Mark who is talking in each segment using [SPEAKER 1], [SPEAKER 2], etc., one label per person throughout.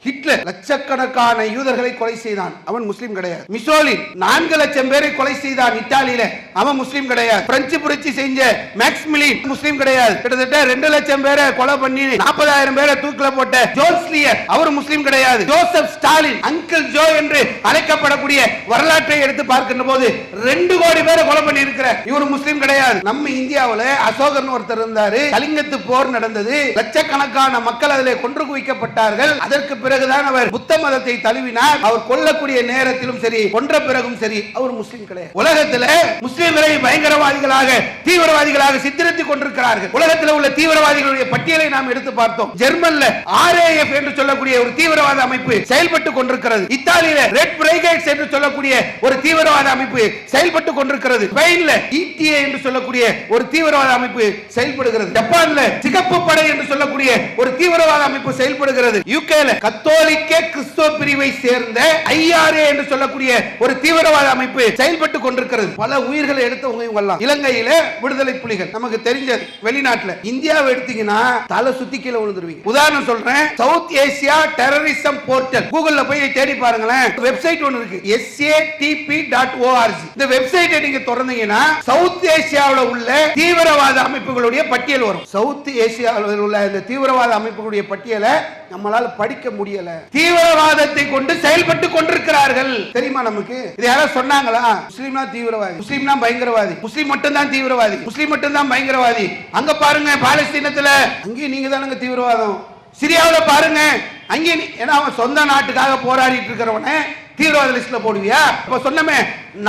[SPEAKER 1] Hitler லட்சக்கணக்கான யூதர்களை கொலை செய்தான், அவன் முஸ்லீம் கிடையாது. மிசோலின் 4 லட்சம் பேரை கொலை செய்தான் இத்தாலியில, அவன் முஸ்லீம் கிடையாது. பிரெஞ்சு புரட்சி செஞ்ச மேக்ஸ்மிலின் முஸ்லீம் கிடையாது. கிட்டத்தட்ட 2 லட்சம் பேரை கொலை பண்ணி 40,000 பேரை தூக்கில போட்ட ஜோன்ஸ்லியர் அவர் முஸ்லீம் கிடையாது. ஜோசப் ஸ்டாலின் அங்கிள் ஜோ என்று அழைக்கப்படக்கூடிய வரலாற்றை எடுத்து பார்க்கின்ற போது 2 கோடி பேரை கொலை பண்ணி இருக்கிற இவர் முஸ்லீம் கிடையாது. நம்ம இந்தியாவில் அசோகர் ஒருத்தர் இருந்தாரு, கலிங்கத்து போர் நடந்தது, லட்சக்கணக்கான மக்கள் அதிலே கொன்று குவிக்கப்பட்டார்கள். அதற்கு பிறகுதான் அவர் புத்த மதத்தை தழுவினார். அவர் கொல்லக்கூடிய நேரத்திலும் சரி, கொன்ற பிறகும் சரி, அவர் முஸ்லீம் கிடையாது. உலகத்தில் முஸ்லீம்களை பயங்கரவாதிகளாக தீவிரவாதிகளாக சித்தரித்துக் கொண்டிருக்கிறார்கள். உலகத்தில் உள்ள தீவிரவாதிகளுடைய பட்டியலை நாம் எடுத்து பார்த்தோம். ஜெர்மன்ல RAF என்று சொல்லக்கூடிய ஒரு தீவிரவாத அமைப்பு செயல்பட்டுக் கொண்டிருக்கிறது. இத்தாலியில ரெட் பிரிகேட்ஸ் என்று சொல்லக்கூடிய ஒரு தீவிரவாத அமைப்பு செயல்பட்டுக் கொண்டிருக்கிறது. ஸ்பெயின்ல ETA என்று சொல்லக்கூடிய ஒரு தீவிரவாத அமைப்பு செயல்படுகிறது. ஜப்பான்ல சிகப்பு படை என்று சொல்லக்கூடிய ஒரு தீவிரவாத அமைப்பு செயல்படுகிறது. யுகேல கத்தோலிக்க கிறிஸ்தவ பிரிவை சேர்ந்த IRA என்று சொல்லக்கூடிய ஒரு தீவிரவாத அமைப்பு செயல்பட்டுக் கொண்டிருக்கிறது. பல உயிர்களை எடுத்தவங்க இவங்க எல்லாம். இலங்கையில விடுதலை புலிகள் நமக்கு தெரிஞ்சது. வெளிநாட்டுல இந்தியாவை எடுத்தீங்கன்னா தலை சுத்தி கீழே விழுந்துருவீங்க. உதாரணம் சொல்றேன், சவுத் ஏசியா டெரரிசம் போர்ட்டல் கூகுள்ல போய் தேடி பாருங்களேன். வெப்சைட் ஒன்னு இருக்கு, satp.org. இந்த வெப்சைட்டை நீங்க திறந்தீங்கன்னா சவுத் ஏசியாவில் உள்ள தீவிரவாத அமைப்புகளுடைய பட்டியல் வரும். சவுத் ஏசியாவில் உள்ள இந்த தீவிரவாத அமைப்புகளுடைய பட்டியலை நம்மளால படிக்க முடியல. தீவிரவாதத்தை கொண்டு செயல்பட்டு கொண்டிருக்கிறார்கள். தெரியுமா நமக்கு? இது யாராவது சொன்னாங்களா? முஸ்லீம்னா தீவிரவாதி, முஸ்லீம்னா பயங்கரவாதி, முஸ்லீம் மட்டும் தான் தீவிரவாதி, முஸ்லீம் மட்டும் தான் பயங்கரவாதி. அங்க பாருங்க பாலஸ்தீனத்துல, அங்கே நீங்க தானுங்க தீவிரவாதம். சிரியாவில் பாருங்க, அங்கே ஏன்னா அவன் சொந்த நாட்டுக்காக போராடிட்டு இருக்கிறவன தீவிரவாத லிஸ்ட்ல போடுவியா? இப்ப சொன்னமே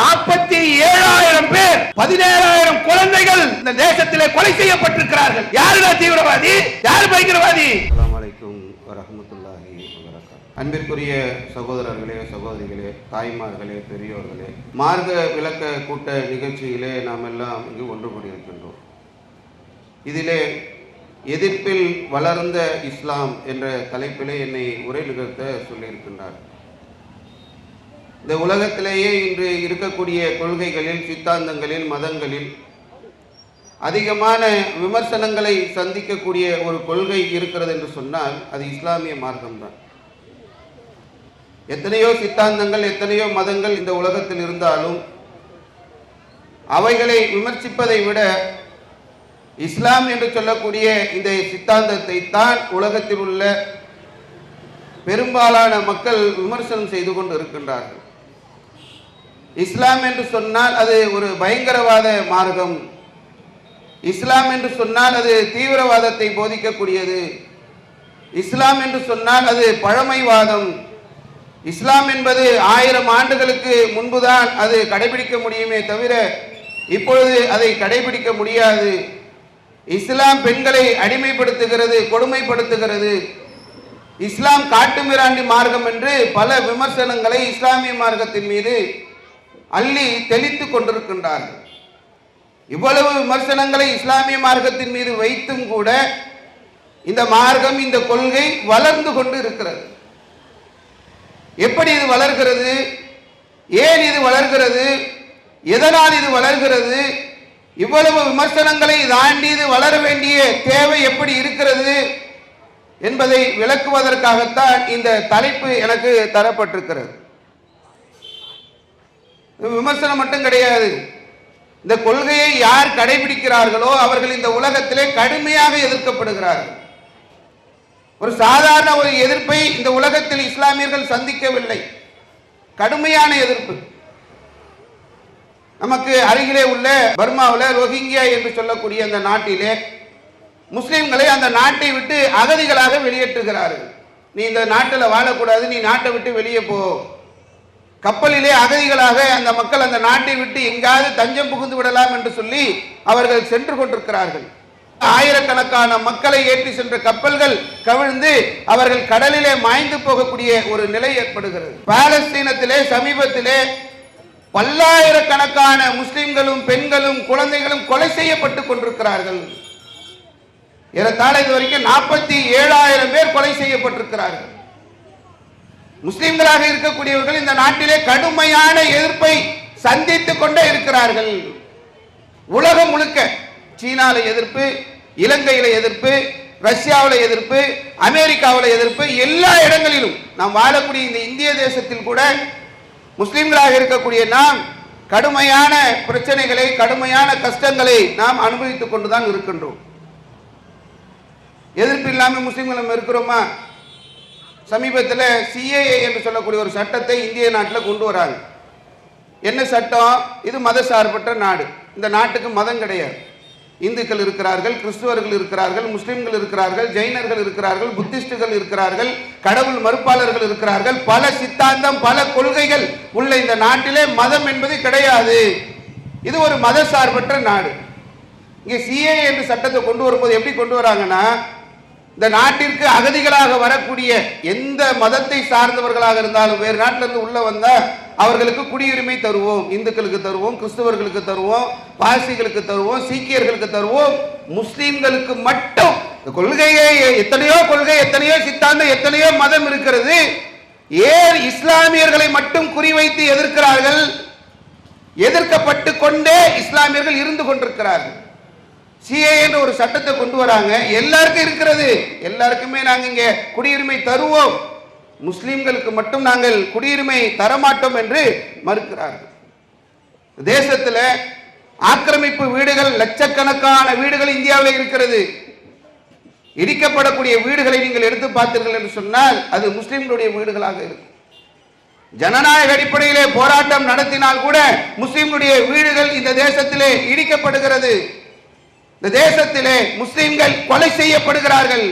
[SPEAKER 1] 47,000 பேர், 17,000 குழந்தைகள் இந்த தேசத்திலே கொலை செய்யப்பட்டிருக்கிறார்கள். யாருடா தீவிரவாதி, யாரு பயங்கரவாதி? அன்பிற்குரிய சகோதரர்களே, சகோதரிகளே, தாய்மார்களே, பெரியோர்களே, மார்க்க விளக்க கூட்ட நிகழ்ச்சியிலே நாம் எல்லாம் இங்கு ஒன்று கூடியிருக்கின்றோம். இதிலே எதிர்ப்பில் வளர்ந்த இஸ்லாம் என்ற தலைப்பிலே என்னை உரை நிகழ்த்த சொல்லியிருக்கின்றார். இந்த உலகத்திலேயே இன்று இருக்கக்கூடிய கொள்கைகளில், சித்தாந்தங்களில், மதங்களில் அதிகமான விமர்சனங்களை சந்திக்கக்கூடிய ஒரு கொள்கை இருக்கிறது என்று சொன்னால் அது இஸ்லாமிய மார்க்கம்தான். எத்தனையோ சித்தாந்தங்கள், எத்தனையோ மதங்கள் இந்த உலகத்தில் இருந்தாலும் அவைகளை விமர்சிப்பதை விட இஸ்லாம் என்று சொல்லக்கூடிய இந்த சித்தாந்தத்தை தான் உலகத்தில் உள்ள பெரும்பாலான மக்கள் விமர்சனம் செய்து கொண்டு இருக்கின்றார்கள். இஸ்லாம் என்று சொன்னால் அது ஒரு பயங்கரவாத மார்க்கம், இஸ்லாம் என்று சொன்னால் அது தீவிரவாதத்தை போதிக்கக்கூடியது, இஸ்லாம் என்று சொன்னால் அது பழமைவாதம், இஸ்லாம் என்பது 1000 ஆண்டுகளுக்கு முன்புதான் அது கடைபிடிக்க முடியுமே தவிர இப்பொழுது அதை கடைபிடிக்க முடியாது, இஸ்லாம் பெண்களை அடிமைப்படுத்துகிறது, கொடுமைப்படுத்துகிறது, இஸ்லாம் காட்டுமிராண்டி மார்க்கம் என்று பல விமர்சனங்களை இஸ்லாமிய மார்க்கத்தின் மீது அள்ளி தெளித்து கொண்டிருக்கின்றார்கள். இவ்வளவு விமர்சனங்களை இஸ்லாமிய மார்க்கத்தின் மீது வைத்தும் கூட இந்த மார்க்கம், இந்த கொள்கை வளர்ந்து கொண்டு இருக்கிறது. எப்படி இது வளர்கிறது, ஏன் இது வளர்கிறது, எதனால் இது வளர்கிறது, இவ்வளவு விமர்சனங்களை தாண்டி இது வளர வேண்டிய தேவை எப்படி இருக்கிறது என்பதை விளக்குவதற்காகத்தான் இந்த தலைப்பு எனக்கு தரப்பட்டிருக்கிறது. விமர்சனம் மட்டும் கிடையாது, இந்த கொள்கையை யார் கடைபிடிக்கிறார்களோ அவர்கள் இந்த உலகத்திலே கடுமையாக எதிர்க்கப்படுகிறார்கள். ஒரு சாதாரண ஒரு எதிர்ப்பை இந்த உலகத்தில் இஸ்லாமியர்கள் சந்திக்கவில்லை, கடுமையான எதிர்ப்பு. நமக்கு அருகிலே உள்ள பர்மாவில் ரோஹிங்கியா என்று சொல்லக்கூடிய அந்த நாட்டிலே முஸ்லிம்களை அந்த நாட்டை விட்டு அகதிகளாக வெளியேற்றுகிறார்கள். நீ இந்த நாட்டில் வாழக்கூடாது, நீ நாட்டை விட்டு வெளியே போ. கப்பலிலே அகதிகளாக அந்த மக்கள் அந்த நாட்டை விட்டு எங்காவது தஞ்சம் புகுந்து விடலாம் என்று சொல்லி அவர்கள் சென்று கொண்டிருக்கிறார்கள். ஆயிரக்கணக்கான மக்களை ஏற்றி சென்ற கப்பல்கள் கவிழ்ந்து அவர்கள் கடலிலே மாய்ந்து போகக்கூடிய ஒரு நிலை ஏற்படுகிறது. பாலஸ்தீனத்திலே சமீபத்திலே பல்லாயிரக்கணக்கான முஸ்லிம்களும் பெண்களும் குழந்தைகளும் கொலை செய்யப்பட்டுக் கொண்டிருக்கிறார்கள். ஏறத்தாழ இதுவரைக்கும் 47,000 பேர் கொலை செய்யப்பட்டிருக்கிறார்கள். முஸ்லிம்களாக இருக்கக்கூடியவர்கள் இந்த நாட்டிலே கடுமையான எதிர்ப்பை சந்தித்துக் கொண்டே இருக்கிறார்கள். உலகம் முழுக்க சீனால எதிர்ப்பு, இலங்கையில எதிர்ப்பு, ரஷ்யாவில் எதிர்ப்பு, அமெரிக்காவில் எதிர்ப்பு, எல்லா இடங்களிலும் நாம் வாழக்கூடிய இந்த இந்திய தேசத்தில் கூட முஸ்லிம்களாக இருக்கக்கூடிய நாம் கடுமையான பிரச்சனைகளை, கடுமையான கஷ்டங்களை நாம் அனுபவித்துக் கொண்டுதான் இருக்கின்றோம். எதிர்ப்பு இல்லாமல் முஸ்லிம்கள் நம்ம இருக்கிறோமா? சமீபத்தில் சிஏஏ என்று சொல்லக்கூடிய ஒரு சட்டத்தை இந்திய நாட்டில் கொண்டு வராங்க. என்ன சட்டம்? இது மத சார்பற்ற நாடு. இந்த நாட்டுக்கு மதம் கிடையாது. இந்துக்கள் இருக்கிறார்கள், கிறிஸ்துவர்கள் இருக்கிறார்கள், முஸ்லிம்கள் இருக்கிறார்கள், ஜெயினர்கள் இருக்கிறார்கள், புத்திஸ்டுகள் இருக்கிறார்கள், கடவுள் மறுப்பாளர்கள் இருக்கிறார்கள். பல சித்தாந்தம், பல கொள்கைகள் உள்ள இந்த நாட்டிலே மதம் என்பது கிடையாது. இது ஒரு மத சார்பற்ற நாடு. இங்கே சிஏ என்று சட்டத்தை கொண்டு வரும்போது எப்படி கொண்டு வராங்கன்னா, இந்த நாட்டிற்கு அகதிகளாக வரக்கூடிய எந்த மதத்தை சார்ந்தவர்களாக இருந்தாலும் வேறு நாட்டிலிருந்து உள்ள வந்தால் அவர்களுக்கு குடியுரிமை தருவோம். இந்துக்களுக்கு தருவோம், கிறிஸ்தவர்களுக்கு தருவோம், பாரசீகளுக்கு தருவோம், சீக்கியர்களுக்கு தருவோம். முஸ்லிம்களுக்கு மட்டும் கொள்கையே எத்தனையோ கொள்கை, எத்தனையோ சித்தாந்தம், எத்தனையோ மதம் இருக்கிறது. ஏன் இஸ்லாமியர்களை மட்டும் குறிவைத்து எதிர்க்கிறார்கள்? எதிர்க்கப்பட்டு கொண்டே இஸ்லாமியர்கள் இருந்து கொண்டிருக்கிறார்கள். சிஏ என்ற ஒரு சட்டத்தை கொண்டு வராங்க. எல்லாருக்கும் இருக்கிறது, எல்லாருக்குமே நாங்கள் இங்கே குடியுரிமை தருவோம், முஸ்லிம்களுக்கு மட்டும் நாங்கள் குடியுரிமை தரமாட்டோம் என்று மறுக்கிறார்கள். தேசத்தில் ஆக்கிரமிப்பு வீடுகள், லட்சக்கணக்கான வீடுகள் இந்தியாவில் இருக்கிறது. இடிக்கப்படக்கூடிய வீடுகளை நீங்கள் எடுத்து பார்த்தீர்கள் என்று சொன்னால் அது முஸ்லிம்களுடைய வீடுகளாக இருக்கும். ஜனநாயக அடிப்படையிலே போராட்டம் நடத்தினால் கூட முஸ்லிம்களுடைய வீடுகள் இந்த தேசத்திலே இடிக்கப்படுகிறது. இந்த தேசத்திலே முஸ்லிம்கள் கொலை செய்யப்படுகிறார்கள்.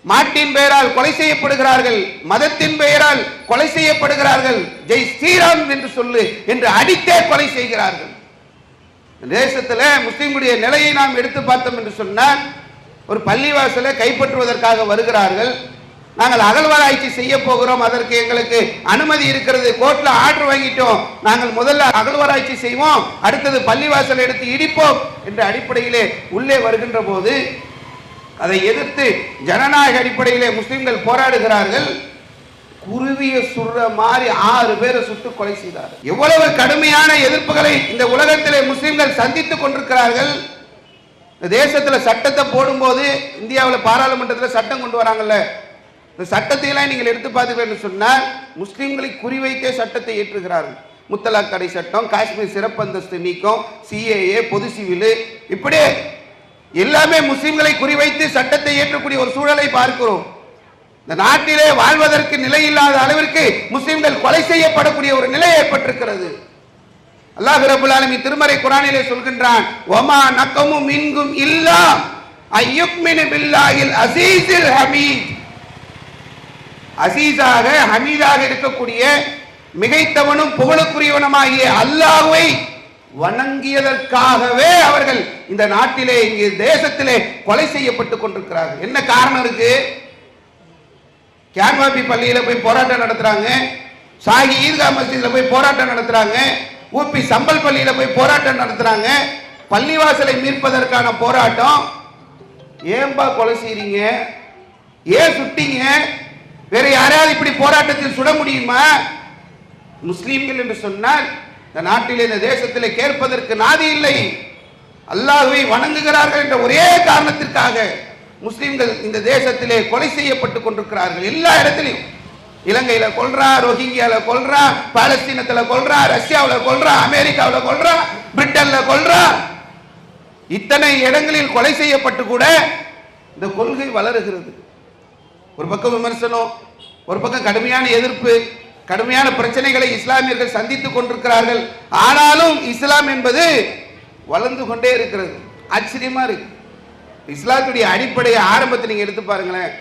[SPEAKER 1] மாட்டின் பெயரால் கொலை செய்யப்படுகிறார்கள், மதத்தின் பெயரால் கொலை செய்யப்படுகிறார்கள். ஜெய் ஸ்ரீராம் என்று சொல்லு என்று அடித்தே கொலை செய்கிறார்கள். தேசத்தில் முஸ்லிம்களுடைய நிலையை நாம் எடுத்து பார்த்தோம் என்று சொன்னால், ஒரு பள்ளிவாசலை கைப்பற்றுவதற்காக வருகிறார்கள். நாங்கள் அகழ்வாராய்ச்சி செய்ய போகிறோம், அதற்கு எங்களுக்கு அனுமதி இருக்கிறது, கோர்ட்ல ஆர்டர் வாங்கிட்டோம், நாங்கள் முதல்ல அகழ்வாராய்ச்சி செய்வோம், அடுத்தது பள்ளிவாசல் எடுத்து இடிப்போம் என்ற அடிப்படையிலே உள்ளே வருகின்ற போது அதை எதிர்த்து ஜனநாயக அடிப்படையிலே முஸ்லிம்கள் போராடுகிறார்கள். குருவிய சுடுற மாதிரி 6 பேரை சுட்டு கொலை செய்தார்கள். எவ்வளவு கடுமையான எதிர்ப்புகளை இந்த உலகத்திலே முஸ்லிம்கள் சந்தித்துக் கொண்டிருக்கிறார்கள். இந்த தேசத்தில் சட்டத்தை போடும்போது, இந்தியாவில் பாராளுமன்றத்தில் சட்டம் கொண்டு வராங்கல்ல, இந்த சட்டத்தை எல்லாம் நீங்கள் எடுத்து பார்த்தீர்கள் சொன்னால் முஸ்லிம்களை குறிவைத்தே சட்டத்தை ஏற்றுகிறார்கள். முத்தலாக் தடை சட்டம், காஷ்மீர் சிறப்பு அந்தஸ்து நீக்கம், சிஏஏ, பொது சிவில், இப்படி எல்லாமே முஸ்லிம்களை குறிவைத்து சட்டத்தை ஏற்றக்கூடிய ஒரு சூழலை பார்க்கிறோம். இந்த நாட்டிலே வாழ்வதற்கு நிலை இல்லாத அளவிற்கு முஸ்லிம்கள் கொலை செய்யப்படக்கூடிய ஒரு நிலை ஏற்பட்டிருக்கிறது. அல்லாஹ் ரப்பல் ஆலமீன் திருமறை குர்ஆனிலே சொல்கின்றான், வமா நகமு மின்கும் இல்லா அய்யுக்மினு பில்லாஹில் அஸீஸில் ஹமீத். அசீஸாக ஹமீதாக இருக்கக்கூடிய மிகைத்தவனும் புகழுக்குரியவனுமாகிய அல்லாஹ்வை வணங்கியதற்காகவே அவர்கள் இந்த நாட்டிலே, இங்கே தேசத்திலே கொலை செய்யப்பட்டுக் கொண்டிருக்கிறார்கள். என்ன காரணம் இருக்கு? கேன்வாபி பள்ளியில போய் போராட்டம் நடத்துறாங்க, ஷாஹி ஈத்கா மஸ்ஜித்ல போய் போராட்டம் நடத்துறாங்க, ஊபி சம்பல் பள்ளியில போய் போராட்டம் நடத்துறாங்க. பள்ளிவாசலை மீட்பதற்கான போராட்டம். ஏன்பா கொலை செய்றீங்க? ஏன் சுட்டீங்க? வேற யாராவது இப்படி போராட்டத்தில் சுட முடியுமா? முஸ்லீம்கள் என்று சொன்னால் இந்த நாட்டில், இந்த தேசத்தில் கேட்பதற்கு நாதி இல்லை. அல்லாஹ்வை வணங்குகிறார்கள் என்ற ஒரே காரணத்திற்காக முஸ்லீம்கள் இந்த தேசத்திலே கொலை செய்யப்பட்டுக் கொண்டிருக்கிறார்கள். எல்லா இடத்திலையும், இலங்கையில கொல்றா, ரோஹிங்கியால கொல்றா, பாலஸ்தீனத்துல கொல்றா, ரஷ்யாவில் கொல்றா, அமெரிக்காவில் கொல்றா, பிரிட்டன்ல கொல்றா, இத்தனை இடங்களில் கொலை செய்யப்பட்டு கூட இந்த கொள்கை வளருகிறது. ஒரு பக்கம் விமர்சனம், ஒரு பக்கம் கடுமையான எதிர்ப்பு, கடுமையான பிரச்சனைகளை இஸ்லாமியர்கள் சந்தித்துக் கொண்டிருக்கிறார்கள். ஆனாலும் இஸ்லாம் என்பது வளர்ந்து கொண்டே இருக்கிறது. ஆச்சரியமா இருக்கு. இஸ்லாத்துடைய அடிப்படை ஆரம்பத்தை நீங்க எடுத்து பாருங்களேன்.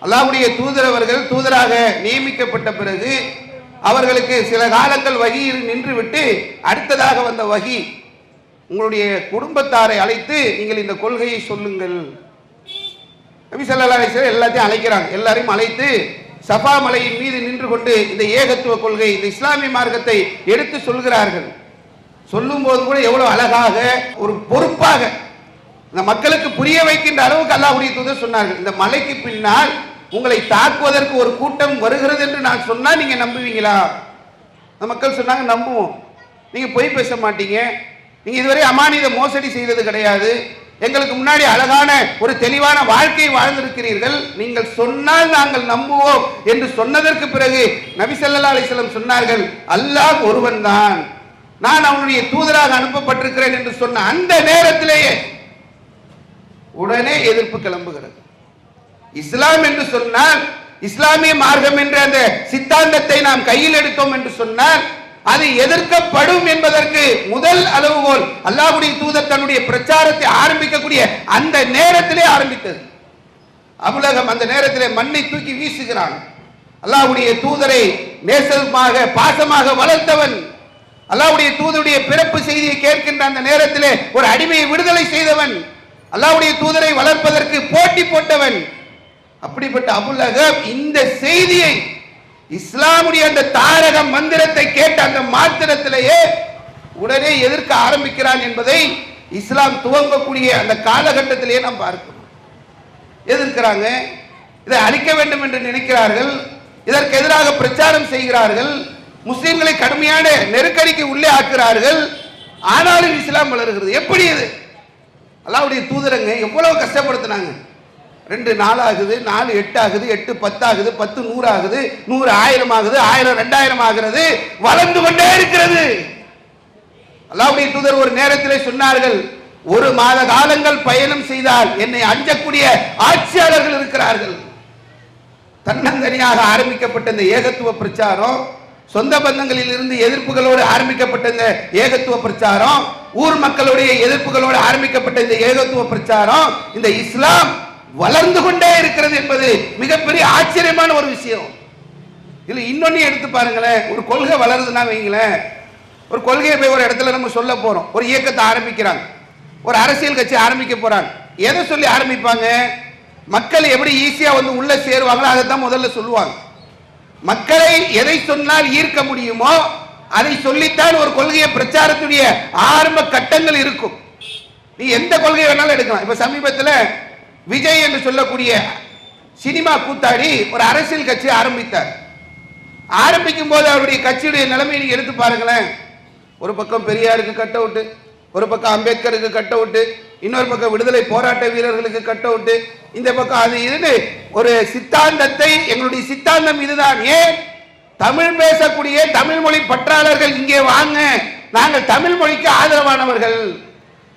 [SPEAKER 1] அல்லாஹ்வுடைய தூதர் அவர்கள் தூதராக நியமிக்கப்பட்ட பிறகு அவர்களுக்கு சில காலங்கள் வகி நின்று விட்டு அடுத்ததாக வந்த வகி, உங்களுடைய குடும்பத்தாரை அழைத்து நீங்கள் இந்த கொள்கையை சொல்லுங்கள். நபி ஸல்லல்லாஹு அலைஹி வஸல்லம் எல்லாத்தையும் அழைக்கிறாங்க. எல்லாரையும் அழைத்து சஃபா மலையின் மீது நின்று கொண்டு இந்த ஏகத்துவ கொள்கை, இந்த இஸ்லாமிய மார்க்கத்தை எடுத்து சொல்கிறார்கள். சொல்லும் போது கூட எவ்வளவு அழகாக, ஒரு பொறுப்பாக இந்த மக்களுக்கு புரிய வைக்கின்ற அளவுக்கு அல்லாஹ்வுடைய தூதர் சொன்னார்கள். இந்த மலைக்கு பின்னால் உங்களை தாக்குவதற்கு ஒரு கூட்டம் வருகிறது என்று நான் சொன்னா நீங்க நம்புவீங்களா? அந்த மக்கள் சொன்னாங்க, நம்புவோம். நீங்க பொய் பேச மாட்டீங்க, நீங்க இதுவரை அமானித மோசடி செய்தது கிடையாது, எங்களுக்கு முன்னாடி அழகான ஒரு தெளிவான வாழ்க்கையை வாழ்ந்திருக்கிறீர்கள், நீங்கள் சொன்னால் நாங்கள் நம்புவோம் என்று சொன்னதற்கு பிறகு நபி ஸல்லல்லாஹு அலைஹி வஸல்லம் சொன்னார்கள், அல்லாஹ் ஒருவன் தான், நான் அவனுடைய தூதராக அனுப்பப்பட்டிருக்கிறேன் என்று சொன்ன அந்த நேரத்திலேயே உடனே எதிர்ப்பு கிளம்புகிறது. இஸ்லாம் என்று சொன்னால், இஸ்லாமிய மார்க்கம் என்ற அந்த சித்தாந்தத்தை நாம் கையில் எடுத்தோம் என்று சொன்னால் அது எதிர்க்கப்படும் என்பதற்கு முதல் அளவுகோல் அல்லாஹ்வுடைய தூதர் தன்னுடைய பிரச்சாரத்தை ஆரம்பிக்கக்கூடிய அந்த நேரத்திலே ஆரம்பித்தது. அபூலஹப் அந்த நேரத்திலே மண்ணை தூக்கி வீசுகிறான். அல்லாஹ்வுடைய தூதரை நேசமாக பாசமாக வளர்த்தவன், அல்லாஹ்வுடைய தூதருடைய பிறப்பு செய்தியை கேட்கின்ற அந்த நேரத்திலே ஒரு அடிமையை விடுதலை செய்தவன், அல்லாஹ்வுடைய தூதரை வளர்ப்பதற்கு போட்டி போட்டவன். அப்படிப்பட்ட அபூலஹப் இந்த செய்தியை, இஸ்லாமுடைய அந்த தாரக மந்திரத்தை கேட்ட அந்த மாத்திரத்திலேயே உடனே எதிர்க்க ஆரம்பிக்கிறான் என்பதை இஸ்லாம் துவங்கக்கூடிய அந்த காலகட்டத்திலேயே நாம் பார்க்கிறோம். எதிர்க்கிறாங்க, இதை அழிக்க வேண்டும் என்று நினைக்கிறார்கள், இதற்கு எதிராக பிரச்சாரம் செய்கிறார்கள், முஸ்லிம்களை கடுமையான நெருக்கடிக்கு உள்ளே ஆக்குகிறார்கள். ஆனாலும் இஸ்லாம் வளர்கிறது. எப்படி இது? அல்லாஹ்வுடைய தூதரங்க எவ்வளவு கஷ்டப்படுத்தினாங்க. 2 4 ஆகுது, 4 8 ஆகுது, 8 10 ஆகுது, 10 100 ஆகுது, 100 1000 ஆகுது, 1000 2000 ஆகிறது, வளர்ந்து கொண்டே இருக்கிறது. அல்லாஹ்வுடைய தூதர் ஒரு நேரத்திலே சொன்னார்கள், 1 மாத காலங்கள் பயணம் செய்தால் என்னை அஞ்சக்கூடிய ஆட்சியாளர்கள் இருக்கிறார்கள். தன்னந்தனியாக ஆரம்பிக்கப்பட்ட இந்த ஏகத்துவ பிரச்சாரம், சொந்த பந்தங்களில் இருந்து எதிர்ப்புகளோடு ஆரம்பிக்கப்பட்ட இந்த ஏகத்துவ பிரச்சாரம், ஊர் மக்களுடைய எதிர்ப்புகளோடு ஆரம்பிக்கப்பட்ட இந்த ஏகத்துவ பிரச்சாரம், இந்த இஸ்லாம் வளர்ந்து கொண்டே இருக்கிறது என்பது மிகப்பெரிய ஆச்சரியமான ஒரு விஷயம். இதுல இன்னொன்னு எடுத்து பாருங்களேன். ஒரு கொள்கை வளருதுன்னா வைங்களேன், ஒரு கொள்கையை போய் ஒரு இடத்துல நம்ம சொல்ல போறோம், ஒரு இயக்கத்தை ஆரம்பிக்கிறாங்க, ஒரு அரசியல் கட்சி ஆரம்பிக்க போறாங்க. எதை சொல்லி ஆரம்பிப்பாங்க? மக்கள் எப்படி ஈஸியா வந்து உள்ள சேருவாங்களோ அதை தான் முதல்ல சொல்லுவாங்க. மக்களை எதை சொன்னால் ஈர்க்க முடியுமோ அதை சொல்லித்தான் ஒரு கொள்கையை பிரச்சாரத்துடைய ஆரம்ப கட்டங்கள் இருக்கும். நீ எந்த கொள்கை வேணாலும் எடுக்கலாம். இப்ப சமீபத்தில் விஜய் என்று சொல்லக்கூடிய சினிமா கூத்தாடி ஒரு அரசியல் கட்சி ஆரம்பித்தார். ஆரம்பிக்கும் போது அவருடைய கட்சியுடைய நிலைமையை நீங்க எடுத்து பாருங்களேன். ஒரு பக்கம் பெரியாருக்கு கட் அவுட், ஒரு பக்கம் அம்பேத்கருக்கு கட் அவுட், இன்னொரு பக்கம் விடுதலை போராட்ட வீரர்களுக்கு கட் அவுட், இந்த பக்கம் அது இதுன்னு ஒரு சித்தாந்தத்தை, எங்களுடைய சித்தாந்தம் இதுதான். ஏன் தமிழ் பேசக்கூடிய தமிழ் மொழி பற்றாளர்கள் இங்கே வாங்க, நாங்கள் தமிழ் மொழிக்கு ஆதரவானவர்கள்.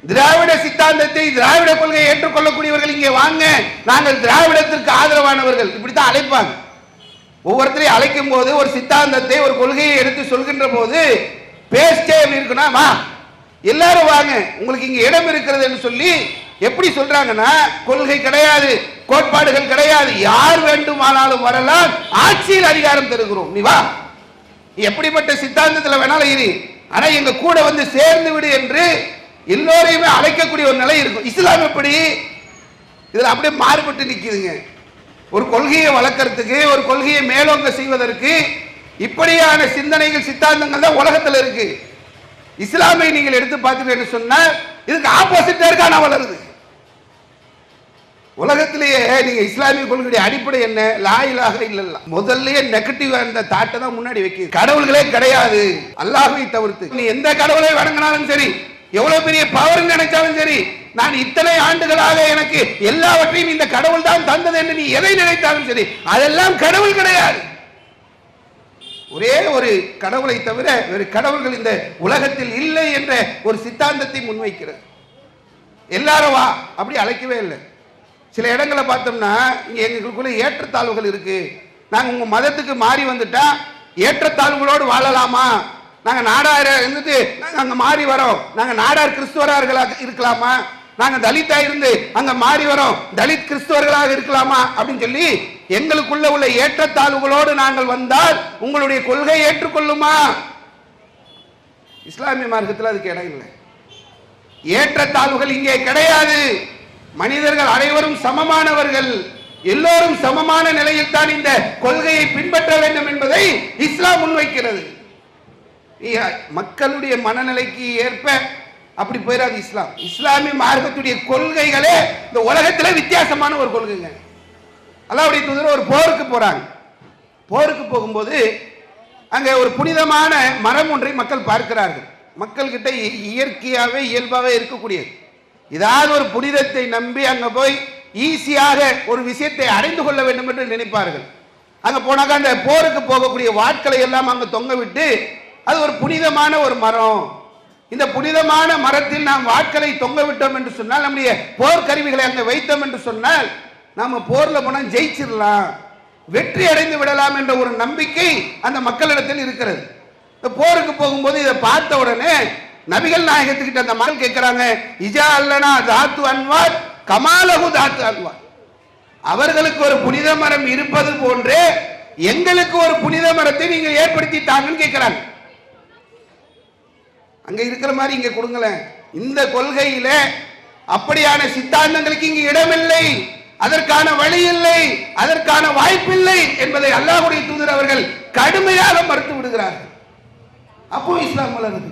[SPEAKER 1] திராவிட சித்தாந்தத்தை, திராவிட கொள்கையை ஏற்றுக்கொள்ளக்கூடியவர்கள் இங்கே வாங்க, நாங்கள் திராவிடத்திற்கு ஆதரவானவர்கள். இப்படித்தான் அழைப்பாங்க. ஒவ்வொருத்தரையும் அழைக்கும் போது ஒரு சித்தாந்தத்தை, ஒரு கொள்கையை எடுத்து சொல்கின்ற போது பேஸ்டே எப்படி இருக்குன்னா, வா எல்லாரும் வாங்க, உங்களுக்கு இங்க இடம் இருக்கிறது என்று சொல்லி எப்படி சொல்றாங்கன்னா, கொள்கை கிடையாது, கோட்பாடுகள் கிடையாது, யார் வேண்டுமானாலும் வரலாம், ஆட்சியில் அதிகாரம் தருகிறோம், நீ வா, எப்படிப்பட்ட சித்தாந்தத்தில் வேணாலும் இரு, ஆனா எங்க கூட வந்து சேர்ந்து விடு என்று எல்லோரையுமே அழைக்கக்கூடிய ஒரு நிலை இருக்கும். இஸ்லாம் எப்படி இதுல அப்படியே மாறுபட்டு நிக்குதுங்க. ஒரு கொள்கையை வளர்க்கறதுக்கு, ஒரு கொள்கையை மேலோங்க செய்வதற்கு இப்படியான சிந்தனைகள், சித்தாந்தங்கள் தான் உலகத்தில் இருக்கு. இஸ்லாமை நீங்கள் எடுத்து பார்த்தீங்கன்னு சொன்னா இதுக்கு ஆப்போசிட்டா இருக்கா வளருது. உலகத்திலேயே நீங்க இஸ்லாமிய கொள்கையுடைய அடிப்படை என்ன? லா இலாஹ இல்லல்லாஹ். முதல்லயே நெகட்டிவ் அந்த தாட்டை தான் முன்னாடி வைக்குது. கடவுள்களே கிடையாது அல்லாஹ்வை தவிர்த்து. நீ எந்த கடவுளை வணங்கினாலும் சரி, எவ்வளவு பெரிய பவர் நினைச்சாலும் சரி, நான் இத்தனை ஆண்டுகளாக எனக்கு எல்லாவற்றையும் இந்த கடவுள் தான் தந்தது என்று நீ எதை நினைத்தாலும் சரி, அதெல்லாம் கடவுள் கிடையாது. ஒரே ஒரு கடவுளை தவிர வேறு கடவுள்கள் இந்த உலகத்தில் இல்லை என்ற ஒரு சித்தாந்தத்தை முன்வைக்கிறது. எல்லாரும் வா அப்படி அழைக்கவே இல்லை. சில இடங்களை பார்த்தோம்னா இங்க எங்களுக்குள்ள ஏற்றத்தாழ்வுகள் இருக்கு, நாங்க உங்க மதத்துக்கு மாறி வந்துட்டா ஏற்றத்தாழ்வுகளோடு வாழலாமா, நாங்க நாடார இருந்துட்டு நாங்க அங்க மாறி வரோம், நாங்க நாடார் கிறிஸ்துவர்களாக இருக்கலாமா, நாங்க தலித்தா இருந்து அங்க மாறி வரோம், தலித் கிறிஸ்துவர்களாக இருக்கலாமா அப்படின்னு சொல்லி எங்களுக்குள்ள உள்ள ஏற்றத்தாழ்வுகளோடு நாங்கள் வந்தால் உங்களுடைய கொள்கை ஏற்றுக்கொள்ளுமா? இஸ்லாமிய மார்க்கத்தில் அதுக்கு இடம் இல்லை. ஏற்றத்தாழ்வுகள் இங்கே கிடையாது. மனிதர்கள் அனைவரும் சமமானவர்கள், எல்லோரும் சமமான நிலையில் தான் இந்த கொள்கையை பின்பற்ற வேண்டும் என்பதை இஸ்லாம் முன்வைக்கிறது. மக்களுடைய மனநிலைக்கு ஏற்ப அப்படி போயிடாது இஸ்லாம். இஸ்லாமிய மார்க்கத்துடைய கொள்கைகளே இந்த உலகத்தில் வித்தியாசமான ஒரு கொள்கைங்க. அல்லாஹ்வுடைய தூதர் ஒரு போருக்கு போறாங்க. போருக்கு போகும்போது அங்க ஒரு புனிதமான மரம் ஒன்றை மக்கள் பார்க்கிறார்கள். மக்கள் கிட்ட இயற்கையாவே இயல்பாவே இருக்கக்கூடியது. ஏதாவது ஒரு புனிதத்தை நம்பி அங்க போய் ஈஸியாக ஒரு விஷயத்தை அடைந்து கொள்ள வேண்டும் என்று நினைப்பார்கள். அங்க போனாக்கா அந்த போருக்கு போகக்கூடிய வாட்களை எல்லாம் அங்க தொங்க விட்டு அது ஒரு புனிதமான ஒரு மரம், இந்த புனிதமான மரத்தில் நாம் வாட்களை தொங்க விட்டோம் என்று சொன்னால், நம்முடைய போர் கருவிகளை அங்க வைத்தோம் என்று சொன்னால் நாம போர்ல போனா ஜெயிச்சிடலாம், வெற்றி அடைந்து விடலாம் என்ற ஒரு நம்பிக்கை அந்த மக்களிடத்தில் இருக்கிறது. இந்த போருக்கு போகும்போது இதை பார்த்த உடனே நபிகள் நாயகத்துக்கிட்ட அந்த மக்கள் கேட்கிறாங்க, இஜா அல்லனா தாத்து அன்வார் கமாலகு தாத்து அன்வார், அவர்களுக்கு ஒரு புனித மரம் இருப்பது போன்றே எங்களுக்கு ஒரு புனித மரத்தை நீங்க ஏற்படுத்தி தாங்கன்னு கேட்கிறாங்க. அங்க இருக்கிற மாதிரி இங்க கொடுங்களேன். இந்த கொள்கையில அப்படியான சித்தாந்தங்களுக்கு இங்கு இடமில்லை, அதற்கான வழி இல்லை, அதற்கான வாய்ப்பில்லை என்பதை அல்லாஹ்வுடைய தூதர் அவர்கள் கடுமையாக மறுத்து விடுகிறார்கள். அப்போ இஸ்லாம் வளருது.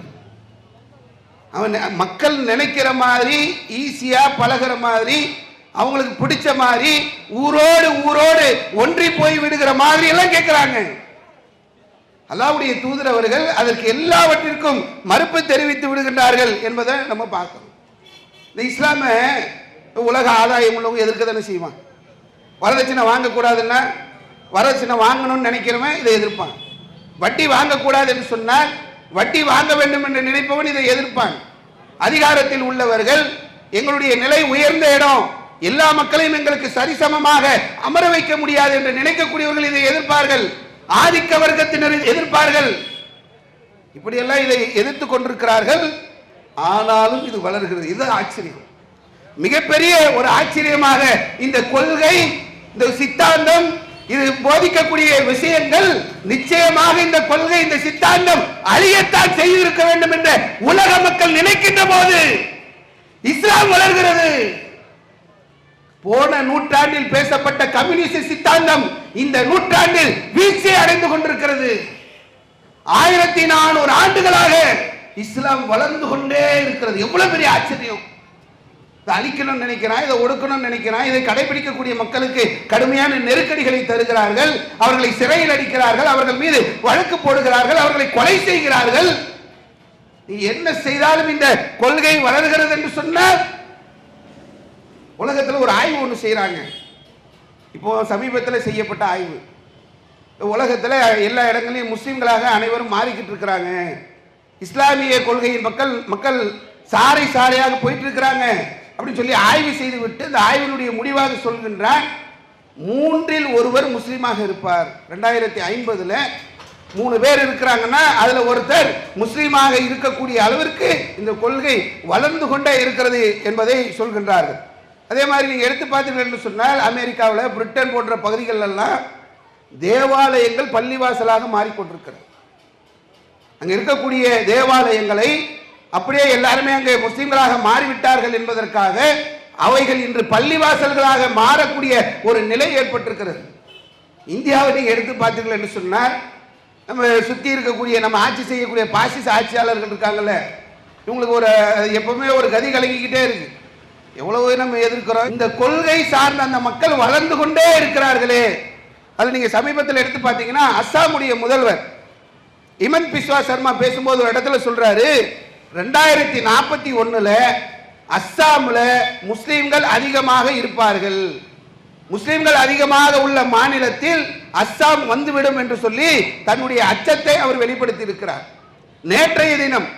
[SPEAKER 1] அவன் மக்கள் நினைக்கிற மாதிரி ஈஸியா பழகிற மாதிரி, அவங்களுக்கு பிடிச்ச மாதிரி, ஊரோடு ஒன்றி போய் விடுகிற மாதிரி எல்லாம் கேட்கிறாங்க. அல்லாஹ்வுடைய தூதர் அவர்கள் அதற்கு எல்லாவற்றிற்கும் மறுப்பு தெரிவித்து விடுகின்றார்கள் என்பதை நம்ம பார்க்கணும். இந்த இஸ்லாம உலக ஆதாயம் உள்ளவங்க எதிர்க்க தானே செய்வான். வரதட்சணை வாங்கக்கூடாதுன்னா, வரதட்சணை வாங்கணும்னு நினைக்கிறவன் இதை எதிர்ப்பான். வட்டி வாங்கக்கூடாது என்று சொன்னால் வட்டி வாங்க வேண்டும் என்று நினைப்பவன் இதை எதிர்ப்பான். அதிகாரத்தில் உள்ளவர்கள் எங்களுடைய நிலை உயர்ந்த இடம், எல்லா மக்களையும் எங்களுக்கு சரிசமமாக அமர வைக்க முடியாது என்று நினைக்கக்கூடியவர்கள் இதை எதிர்ப்பார்கள். ஆதிக்க வர்க்கத்தினர் எதிர்ப்பார்கள். இப்படியெல்லாம் இதை எதிர்த்து கொண்டிருக்கிறார்கள். ஆனாலும் இது வளர்கிறது. இது ஆச்சரியம், மிகப்பெரிய ஒரு ஆச்சரியமாக இந்த கொள்கை, இந்த சித்தாந்தம், இது போதிக்கக்கூடிய விஷயங்கள் நிச்சயமாக இந்த கொள்கை, இந்த சித்தாந்தம் அழியத்தான் செய்திருக்க வேண்டும் என்ற உலக மக்கள் நினைக்கின்ற போது இஸ்லாம் வளர்கிறது. போன நூற்றாண்டில் பேசப்பட்ட கம்யூனிஸ்ட் சித்தாந்தம் இந்த நூற்றாண்டில் வீழ்ச்சி அடைந்து கொண்டிருக்கிறது. 1400 ஆண்டுகளாக இஸ்லாம் வளர்ந்து கொண்டே இருக்கிறது. எவ்வளவு பெரிய ஆச்சரியம்! இதை அழிக்கணும்னு நினைக்கிறான், இதை ஒடுக்கணும்னு நினைக்கிறான், இதை கடைபிடிக்கக்கூடிய மக்களுக்கு கடுமையான நெருக்கடிகளை தருகிறார்கள், அவர்களை சிறையில் அடிக்கிறார்கள், அவர்கள் மீது வழக்கு போடுகிறார்கள், அவர்களை கொலை செய்கிறார்கள். நீ என்ன செய்தாலும் இந்த கொள்கை வளர்கிறது என்று சொன்னால், உலகத்தில் ஒரு ஆய்வு ஒன்று செய்யறாங்க. இப்போ சமீபத்தில் செய்யப்பட்ட ஆய்வு, உலகத்தில் எல்லா இடங்களையும் முஸ்லிம்களாக அனைவரும் மாறிக்கிட்டு இருக்கிறாங்க, இஸ்லாமிய கொள்கையின் மக்கள் சாறை சாறையாக போயிட்டு இருக்கிறாங்க அப்படின்னு சொல்லி ஆய்வு செய்து விட்டு இந்த ஆய்வினுடைய முடிவாக சொல்கின்றான், 3 ஒருவர் முஸ்லீமாக இருப்பார். 2050 3 பேர் இருக்கிறாங்கன்னா அதுல ஒருத்தர் முஸ்லீமாக இருக்கக்கூடிய அளவிற்கு இந்த கொள்கை வளர்ந்து கொண்டே இருக்கிறது என்பதை சொல்கின்றார்கள். அதே மாதிரி நீங்க எடுத்து பார்த்தீர்கள் என்று சொன்னால், அமெரிக்காவில், பிரிட்டன் போன்ற பகுதிகள் எல்லாம் தேவாலயங்கள் பள்ளிவாசலாக மாறிக்கொண்டிருக்கிறது. அங்க இருக்கக்கூடிய தேவாலயங்களை அப்படியே எல்லாருமே அங்கே முஸ்லிம்களாக மாறிவிட்டார்கள் என்பதற்காக அவைகள் இன்று பள்ளிவாசல்களாக மாறக்கூடிய ஒரு நிலை ஏற்பட்டிருக்கிறது. இந்தியாவை நீங்க எடுத்து பார்த்தீர்கள் என்று சொன்னால், நம்ம சுத்தி இருக்கக்கூடிய, நம்ம ஆட்சி செய்யக்கூடிய பாசிச ஆட்சியாளர்கள் இருக்காங்கல்ல, இவங்களுக்கு ஒரு எப்பவுமே ஒரு கதி கலங்கிக்கிட்டே இருக்கு. எவ்வளவு நம்ம எதிர்க்கிறோம், இந்த கொள்கை சார்ந்த அந்த மக்கள் வளர்ந்து கொண்டே இருக்கிறார்களே. அது நீங்க சமீபத்தில் எடுத்து பார்த்தீங்கன்னா, அஸ்ஸாமுடைய முதல்வர் இமன் பிஸ்வா சர்மா பேசும்போது ஒரு இடத்துல சொல்றாரு, 2041 அஸ்ஸாம்ல முஸ்லிம்கள் அதிகமாக இருப்பார்கள், முஸ்லிம்கள் அதிகமாக உள்ள மாநிலத்தில் அஸ்ஸாம் வந்துவிடும் என்று சொல்லி தன்னுடைய அச்சத்தை அவர் வெளிப்படுத்தி இருக்கிறார். நேற்றைய தினம்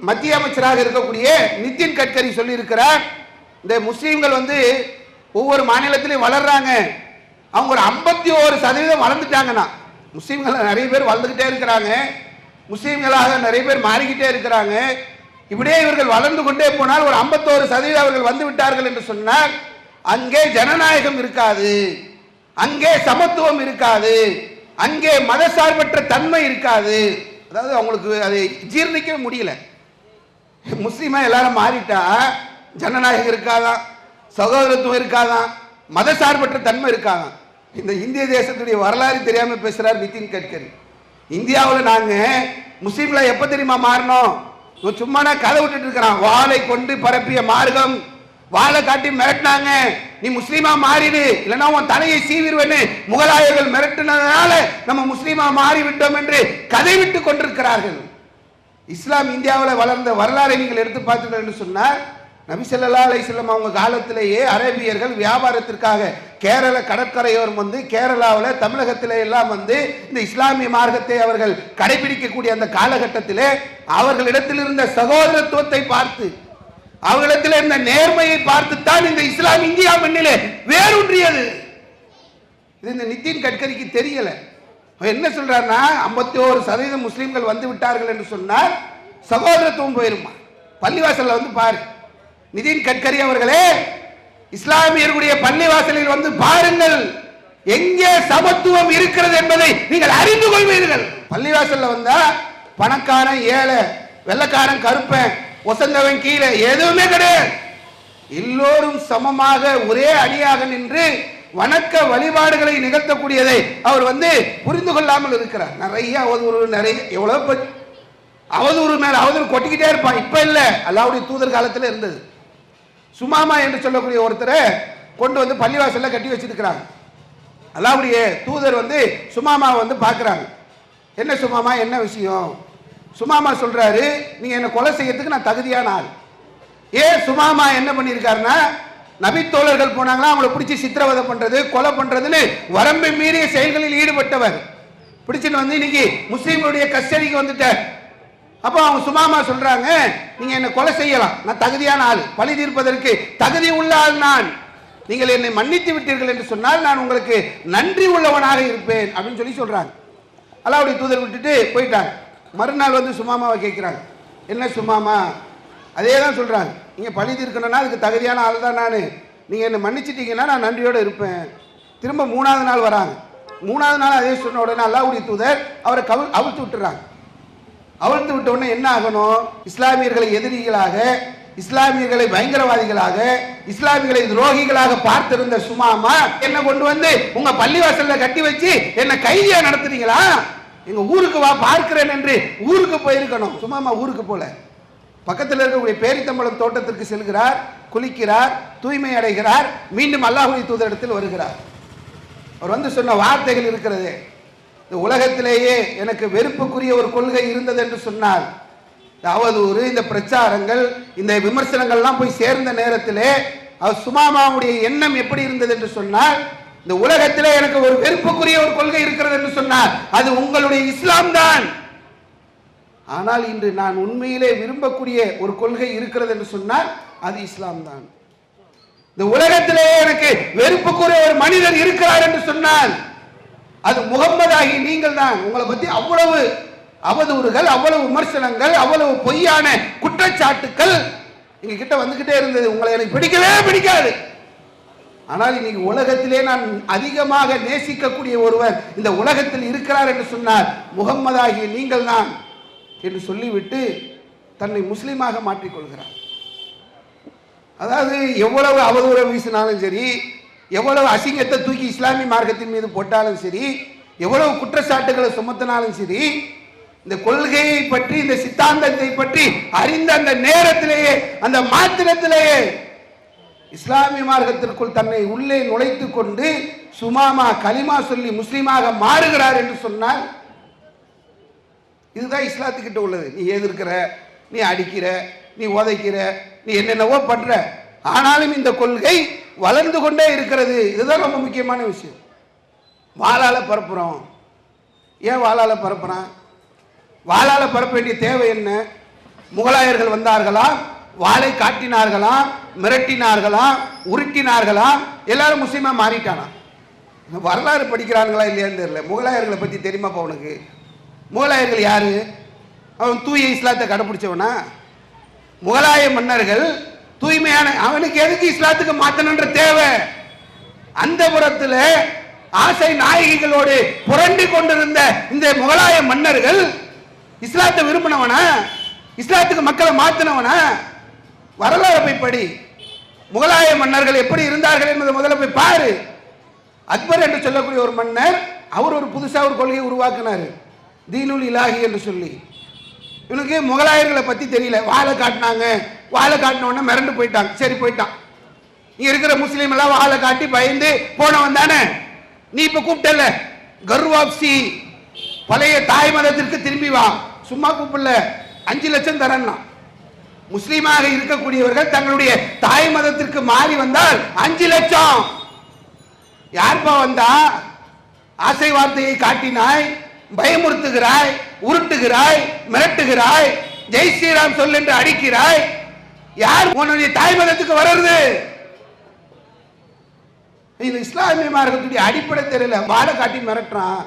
[SPEAKER 1] மத்திய அமைச்சராக இருக்கக்கூடிய நிதின் கட்கரி சொல்லி இருக்கிறார், இந்த முஸ்லிம்கள் ஒவ்வொரு மாநிலத்திலையும் வளர்றாங்க, அவங்க ஒரு 51% வளர்ந்துட்டாங்கன்னா, முஸ்லிம்கள் நிறைய பேர் வளர்ந்துகிட்டே இருக்கிறாங்க, முஸ்லிம்களாக நிறைய பேர் மாறிக்கிட்டே இருக்கிறாங்க, இப்படியே இவர்கள் வளர்ந்து கொண்டே போனால் ஒரு 51% அவர்கள் வந்து விட்டார்கள் என்று சொன்னால் அங்கே ஜனநாயகம் இருக்காது, அங்கே சமத்துவம் இருக்காது, அங்கே மதசார்பற்ற தன்மை இருக்காது. அதாவது அவங்களுக்கு அதை ஜீர்ணிக்க முடியல. முஸ்லீமா எல்லாரும் மாறிட்டா ஜனநாயகம் இருக்காதான், சகோதரத்துவம் இருக்காதான், மதசார்பற்ற தன்மை இருக்காதான். இந்த இந்திய தேசத்துடைய வரலாறு தெரியாம பேசுறார் நிதின் கட்கரி. இந்தியாவில் நாங்க முஸ்லீம்களை எப்ப தெரியுமா மாறணும், சும்மா கதை விட்டுட்டு இருக்கிறான், வாளை கொண்டு பரப்பிய மார்க்கம், வாழை காட்டி மிரட்டினாங்க, நீ முஸ்லீமா மாறிடு இல்லைன்னா உன் தலையை சீவிடுவேன்னு முகலாயர்கள் மிரட்டினதுனால நம்ம முஸ்லீமா மாறிவிட்டோம் என்று கதை விட்டு கொண்டிருக்கிறார்கள். இஸ்லாம் இந்தியாவில் வளர்ந்த வரலாறை நீங்கள் எடுத்து பார்த்தீர்கள் என்று சொன்னால், நபி ஸல்லல்லாஹு அலைஹி வஸல்லம் அவங்க காலத்திலேயே அரேபியர்கள் வியாபாரத்திற்காக கேரள கடற்கரையோரம் வந்து கேரளாவில் தமிழகத்திலே எல்லாம் வந்து இந்த இஸ்லாமிய மார்க்கத்தை அவர்கள் கடைபிடிக்கக்கூடிய அந்த காலகட்டத்திலே அவர்களிடத்தில் இருந்த சகோதரத்துவத்தை பார்த்து அவர்களிடத்தில் இருந்த நேர்மையை பார்த்துத்தான் இந்த இஸ்லாம் இந்தியா மண்ணிலே வேரூன்றியது. இது இந்த நிதின் கட்கரிக்கு தெரியல. என்ன சொல்றாருன்னா 51% முஸ்லிம்கள் வந்து விட்டார்கள் என்று சொன்னால் சகோதரத்துவம் போயிருமா. பள்ளிவாசல்ல வந்து பாரு, நிதின் கட்கரி அவர்களே, இஸ்லாமியர்களுடைய பள்ளிவாசலில் வந்து பாருங்கள், எங்கே சமத்துவம் இருக்கிறது என்பதை நீங்கள் அறிந்து கொள்வீர்கள். பள்ளிவாசல்ல வந்தா பணக்காரன் ஏழை, வெள்ளக்காரன் கருப்பன், ஒசந்தவன் கீழே எதுவுமே கிடையாது. எல்லோரும் சமமாக ஒரே அணியாக நின்று வணக்க வழிபாடுகளை நிகழ்த்தக்கூடியதை அவர் வந்து புரிந்து கொள்ளாமல் இருக்கிறார். நிறைய அவதூறு, நிறைய எவ்வளவு அவதூறு மேல அவதூறு கொட்டிக்கிட்டே இருப்பான். இப்ப இல்ல, அல்லாஹ்வுடைய தூதர் காலத்துல இருந்தது. சுமாமா என்று சொல்லக்கூடிய ஒருத்தரை கொண்டு வந்து பள்ளிவாசல்ல கட்டி வச்சிருக்கிறாங்க. அல்லாஹ்வுடைய தூதர் வந்து சுமாமாவை வந்து பார்க்குறாங்க. என்ன சுமாமா, என்ன விஷயம்? சுமாமா சொல்றாரு, நீங்க என்ன கொலை செய்யறதுக்கு நான் தகுதியான ஆள். ஏன் சுமாமா என்ன பண்ணியிருக்காருன்னா, நபி தோழர்கள் போனாங்களா, அவங்கள பிடிச்சி சித்திரவதை பண்றது, கொலை பண்றதுன்னு வரம்பை மீறிய செயல்களில் ஈடுபட்டவர். பிடிச்சிட்டு வந்து இன்னைக்கு முஸ்லீம்களுடைய கஸ்டடிக்கு வந்துட்டார். அப்போ அவங்க சுமாமா சொல்றாங்க, நீங்க என்ன கொலை செய்யலாம், நான் தகுதியான ஆள், பழி தீர்ப்பதற்கு தகுதி உள்ள ஆள் நான். நீங்கள் என்னை மன்னித்து விட்டீர்கள் என்று சொன்னால் நான் உங்களுக்கு நன்றி உள்ளவனாக இருப்பேன் அப்படின்னு சொல்லி சொல்றாங்க. அல்லாஹ்வுடைய தூதர் விட்டுட்டு போயிட்டாங்க. மறுநாள் வந்து சுமாமாவை கேட்கிறாங்க, என்ன சுமாமா? அதே தான் சொல்றாங்க, நீங்க பழி தீர்க்கணும்னா அதுக்கு தகுதியான ஆள் தான் நான், நீங்க என்ன மன்னிச்சிட்டீங்கன்னா நான் நன்றியோடு இருப்பேன். திரும்ப 3வது நாள் வராங்க. 3வது நாள் அதே சொன்ன உடனே அல்லாஹ்வுடைய தூதர் அவரை அவிழ்த்து விட்டுறாங்க. அவிழ்த்து விட்ட உடனே என்ன ஆகணும்? இஸ்லாமியர்களை எதிரிகளாக, இஸ்லாமியர்களை பயங்கரவாதிகளாக, இஸ்லாமியர்களை துரோகிகளாக பார்த்திருந்த சுமாமா என்ன கொண்டு வந்து உங்க பள்ளிவாசல்ல கட்டி வச்சு என்ன கைதியா நடத்துறீங்களா? எங்க ஊருக்கு வா பார்க்கிறேன் என்று ஊருக்கு போயிருக்கணும். சுமாமா ஊருக்கு போல, பக்கத்தில் இருக்கக்கூடிய பேரித்தம்பளம் தோட்டத்திற்கு செல்கிறார், குளிக்கிறார், தூய்மை அடைகிறார், மீண்டும் அல்லாஹ்வுடைய தூதரிடத்தில் வருகிறார். அவர் வந்து சொன்ன வார்த்தைகள் இருக்கிறது, இந்த உலகத்திலேயே எனக்கு வெறுப்புக்குரிய ஒரு கொள்கை இருந்தது என்று சொன்னால், இந்த அவதூறு, இந்த பிரச்சாரங்கள், இந்த விமர்சனங்கள்லாம் போய் சேர்ந்த நேரத்திலே அவர் சுமாமாவுடைய எண்ணம் எப்படி இருந்தது என்று சொன்னால், இந்த உலகத்திலே எனக்கு ஒரு வெறுப்புக்குரிய ஒரு கொள்கை இருக்கிறது என்று சொன்னார், அது உங்களுடைய இஸ்லாம் தான். ஆனால் இன்று நான் உண்மையிலே விரும்பக்கூடிய ஒரு கொள்கை இருக்கிறது என்று சொன்னால் அது இஸ்லாம் தான். இந்த உலகத்திலே எனக்கு வெறுப்புக்குரிய ஒரு மனிதர் இருக்கிறார் என்று சொன்னால் அது முகம்மது ஆகி நீங்கள் தான். உங்களை பத்தி அவ்வளவு அவதூறுகள், அவ்வளவு விமர்சனங்கள், அவ்வளவு பொய்யான குற்றச்சாட்டுக்கள் எங்க கிட்ட வந்துகிட்டே இருந்தது. உங்களை எனக்கு பிடிக்கவே பிடிக்காது. ஆனால் இன்னைக்கு உலகத்திலே நான் அதிகமாக நேசிக்கக்கூடிய ஒருவர் இந்த உலகத்தில் இருக்கிறார் என்று சொன்னார் முகம்மது ஆகிய நீங்கள் தான் என்று சொல்லிவிட்டு தன்னை முஸ்லீமாக மாற்றிக்கொள்கிறார். அதாவது எவ்வளவு அவதூறு வீசினாலும் சரி, எவ்வளவு அசிங்கத்தை தூக்கி இஸ்லாமிய மார்க்கத்தின் மீது போட்டாலும் சரி, எவ்வளவு குற்றச்சாட்டுகளை சுமத்தினாலும் சரி, இந்த கொள்கையை பற்றி, இந்த சித்தாந்தத்தை பற்றி அறிந்த அந்த நேரத்திலேயே, அந்த மாத்திரத்திலேயே இஸ்லாமிய மார்க்கத்திற்குள் தன்னை உள்ளே நுழைத்து கொண்டு சுமாமா கலிமா சொல்லி முஸ்லீமாக மாறுகிறார் என்று சொன்னால் இதுதான் இஸ்லாத்துக்கிட்ட உள்ளது. நீ எதிர்க்கிற, நீ அடிக்கிற, நீ உதைக்கிற, நீ என்னென்னவோ பண்ற, ஆனாலும் இந்த கொள்கை வளர்ந்து கொண்டே இருக்கிறது. இதுதான் ரொம்ப முக்கியமான விஷயம். வாளால பரப்புறோம். ஏன் வாளால பரப்புறான்? வாளால பரப்ப வேண்டிய தேவை என்ன? முகலாயர்கள் வந்தார்களாம், வாளை காட்டினார்களாம், மிரட்டினார்களாம், உருட்டினார்களாம், எல்லாரும் முஸ்லீமா மாறிட்டானா? வரலாறு படிக்கிறாங்களா இல்லையான்னு தெரியல. முகலாயர்களை பத்தி தெரியுமாப்பா உனக்கு? முகலாயர்கள் யாரு? அவன் தூய இஸ்லாத்தை கடைபிடிச்சவனா? முகலாய மன்னர்கள் தூய்மையான, அவனுக்கு எதுக்கு இஸ்லாத்துக்கு மாத்தணுன்ற தேவை? அந்த புறத்தில் ஆசை நாயகிகளோடு புரண்டு கொண்டிருந்த இந்த முகலாய மன்னர்கள் இஸ்லாத்தை விரும்பினவனா? இஸ்லாத்துக்கு மக்களை மாத்தினவனா? வரலாறு போய் படி. முகலாய மன்னர்கள் எப்படி இருந்தார்கள் என்பதை முதல்ல போய் பாரு. அக்பர் என்று சொல்லக்கூடிய ஒரு மன்னர், அவர் ஒரு புதுசா ஒரு கொள்கையை உருவாக்கினார், தீனுல் இலாஹி என்று சொல்லி. இவனுக்கு முகலாயர்களை பத்தி தெரியல. வாழை காட்டினாங்க, வாழை காட்டினோடனே மிரண்டு போயிட்டாங்க. சரி போயிட்டான். இங்க இருக்கிற முஸ்லீம் எல்லாம் வாழை காட்டி பயந்து போனவன் தானே. நீ இப்ப கூப்பிட்டல, கர்வாப்சி பழைய தாய் மதத்திற்கு திரும்பி வா. சும்மா கூப்பிடல, 5 லட்சம் தரேன்னா. முஸ்லீமாக இருக்கக்கூடியவர்கள் தங்களுடைய தாய் மதத்திற்கு மாறி வந்தால் 5 லட்சம். யார்பா வந்தா? ஆசை வார்த்தையை காட்டினாய், பயமுறுத்துகிறாய், உருட்டுகிறாய், மிரட்டுகிறாய், ஜெய் ஸ்ரீராம் சொல் என்று அடிக்கிறாய். யார் உன்னுடைய தாய் மதத்துக்கு வர்றது? இது இஸ்லாமிய மார்க்கத்துடைய அடிப்படை தெரியல. வாழை காட்டி மிரட்டுறான்.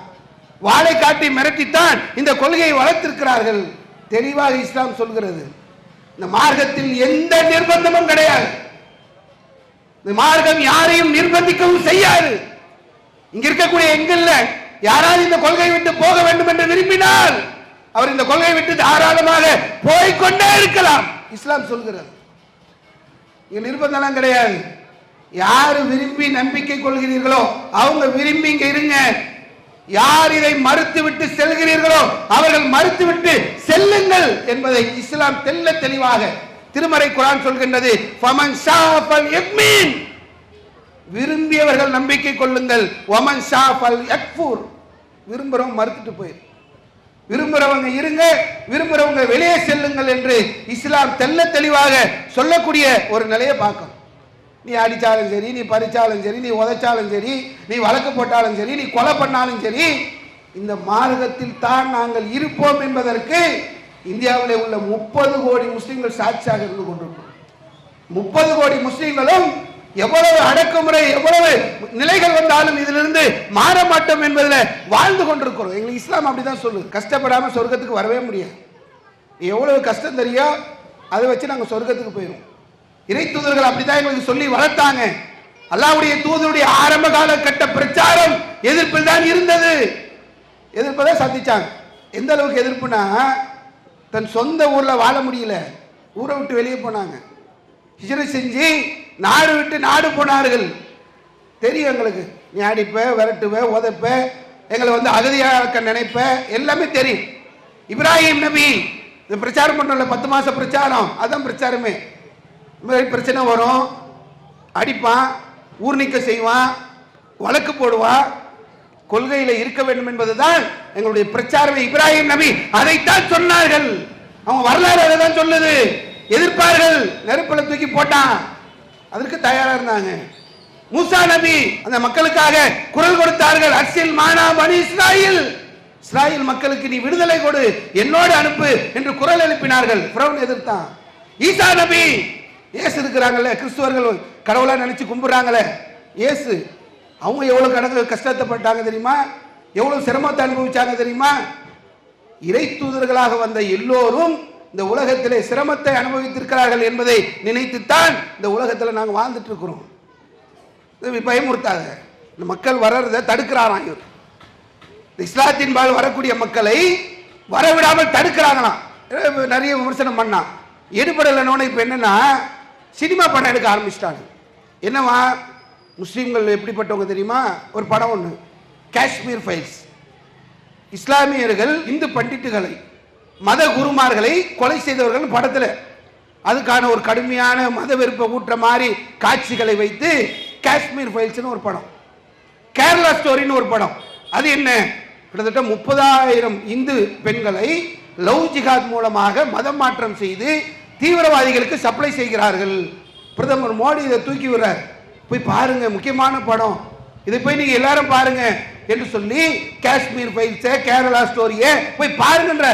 [SPEAKER 1] வாளை காட்டி மிரட்டித்தான் இந்த கொள்கையை வளர்த்திருக்கிறார்கள். தெளிவாக இஸ்லாம் சொல்கிறது, இந்த மார்க்கத்தில் எந்த நிர்பந்தமும் கிடையாது. இந்த மார்க்கம் யாரையும் நிர்பந்திக்கவும் செய்யாது. இங்க இருக்கக்கூடிய எங்கல்ல யாராவது இந்த கொள்கை விட்டு போக வேண்டும் என்று விரும்பினால் அவர் இந்த கொள்கை விட்டு தாராளமாக போய்கொண்டே இருக்கலாம். இஸ்லாம் சொல்கிறது, இங்க நிர்பந்தம் கிடையாது. யாரு விரும்பி நம்பிக்கை கொள்கிறீர்களோ அவங்க விரும்பி இங்க இருங்க. யார் இதை மறுத்துவிட்டு செல்கிறீர்களோ அவர்கள் மறுத்துவிட்டு செல்லுங்கள் என்பதை இஸ்லாம் தெல்ல தெளிவாக திருமறை குர்ஆன் சொல்கின்றது. ஃபமன் ஷாஃபல் யக்மீன், விரும்பியவர்கள் நம்பிக்கை கொள்ளுங்கள். வமன் ஷாஃபல் யக்ஃபுர், விரும்புறவங்க மறுத்துட்டு போயிரு, விரும்புறவங்க இருங்க, விரும்புறவங்க வெளியே செல்லுங்கள் என்று இஸ்லாம் தெல்ல தெளிவாக சொல்லக்கூடிய ஒரு நிலையை பார்க்கணும். நீ அடிச்சாலும் சரி, நீ பறிச்சாலும் சரி, நீ உதைச்சாலும் சரி, நீ வழக்கு போட்டாலும் சரி, நீ கொலை பண்ணாலும் சரி, இந்த மார்க்கத்தில் தான் நாங்கள் இருப்போம் என்பதற்கு இந்தியாவில் உள்ள 30 கோடி முஸ்லிம்கள் சாட்சியாக இருந்து கொண்டிருக்கிறோம். 30 கோடி முஸ்லிம்களும் எவ்வளவு அடக்குமுறை, எவ்வளவு நிலைகள் வந்தாலும் இதிலிருந்து மாற மாட்டோம் என்பதில் வாழ்ந்து கொண்டிருக்கிறோம். எங்களுக்கு இஸ்லாம் அப்படிதான் சொல்லுது, கஷ்டப்படாம சொர்க்கத்துக்கு வரவே முடியாது. எவ்வளவு கஷ்டம் தெரியும், அதை வச்சு நாங்கள் சொர்க்கத்துக்கு போயிடுவோம். இறை தூதர்கள் அப்படிதான் எங்களுக்கு சொல்லி வளர்த்தாங்க. அல்லாஹ்வுடைய தூதருடைய ஆரம்ப காலகட்ட பிரச்சாரம் எதிர்ப்பில் தான் இருந்தது, எதிர்ப்பதான் சந்திச்சாங்க. எந்த அளவுக்கு எதிர்ப்புனா, தன் சொந்த ஊர்ல வாழ முடியல, ஊரை விட்டு வெளியே போனாங்க. ஹிஜ்ரத் செஞ்சு நாடு விட்டு நாடு போனார்கள். தெரியும் எங்களுக்கு, நீ அடிப்ப, விரட்டுவ, உதைப்ப, எங்களை அகதியாக்க நினைப்ப, எல்லாமே தெரியும். இப்ராஹிம் நபி இந்த பிரச்சாரம் பண்ணல, 10 மாச பிரச்சாரம், அதான் பிரச்சாரமே. பிரச்சனை வரும், அடிப்பான், ஊர் நீக்க செய்வான், வழக்கு போடுவான். கொள்கையில இருக்க வேண்டும் என்பதுதான் எங்களுடைய பிரச்சாரமே. இப்ராஹிம் நபி அதைத்தான் சொன்னார்கள். அவங்க வரலாறு அதைதான் சொல்லுது. எதிர்ப்பார்கள், நெருப்புல தூக்கி போட்டான், அதற்கு தயாரா இருந்தாங்க. மூசா நபி அந்த மக்களுக்காக குரல் கொடுத்தார்கள். அர்சில் மானா பனி இஸ்ராயில், இஸ்ராயில் மக்களுக்கு நீ விடுதலை கொடு, என்னோடு அனுப்பு என்று குரல் எழுப்பினார்கள். ஃபிரௌன் எதிர்த்தான். ஈசா நபி, இயேசு இருக்கிறாங்கல்ல, கிறிஸ்துவர்கள் கடவுளா நினைச்சு கும்பிடுறாங்களே இயேசு, அவங்க எவ்வளவு கஷ்டப்பட்டாங்க தெரியுமா, எவ்வளவு சிரமத்தை அனுபவிச்சாங்க தெரியுமா. இறை தூதர்களாக வந்த எல்லோரும் இந்த உலகத்திலே சிரமத்தை அனுபவித்திருக்கிறார்கள் என்பதை நினைத்துத்தான் இந்த உலகத்தில் நாங்கள் வாழ்ந்துட்டு இருக்கிறோம். பயமுறுத்தாத, இந்த மக்கள் வர்றதை தடுக்கிறாராம் இவர். இஸ்லாத்தின் பால் வரக்கூடிய மக்களை வரவிடாமல் தடுக்கிறாங்களாம். நிறைய விமர்சனம் பண்ணான். எடுபடலன்னு இப்போ என்னன்னா, சினிமா படம் எடுக்க ஆரம்பிச்சிட்டாங்க. என்னவா, முஸ்லீம்கள் எப்படிப்பட்டவங்க தெரியுமா, ஒரு படம் ஒன்று, காஷ்மீர் ஃபைல்ஸ். இஸ்லாமியர்கள் இந்து பண்டிட்டுகளை, மத குருமார்களை கொலை செய்தவர்கள் படத்தில் அதுக்கான ஒரு கடுமையான மத வெறுப்பை ஊற்ற மாதிரி காட்சிகளை வைத்து காஷ்மீர் ஃபைல்ஸ்னு ஒரு படம், கேரளா ஸ்டோரின்னு ஒரு படம். அது என்ன, கிட்டத்தட்ட 30,000 இந்து பெண்களை லவ் ஜிகாத் மூலமாக மதம் மாற்றம் செய்து தீவிரவாதிகளுக்கு சப்ளை செய்கிறார்கள். பிரதமர் மோடி இதை தூக்கி விடுறார். போய் பாருங்க, முக்கியமான படம், இதை போய் நீங்க எல்லாரும் பாருங்க என்று சொல்லி காஷ்மீர் ஃபைல்ஸ், கேரளா ஸ்டோரியை போய் பாருங்கன்ற.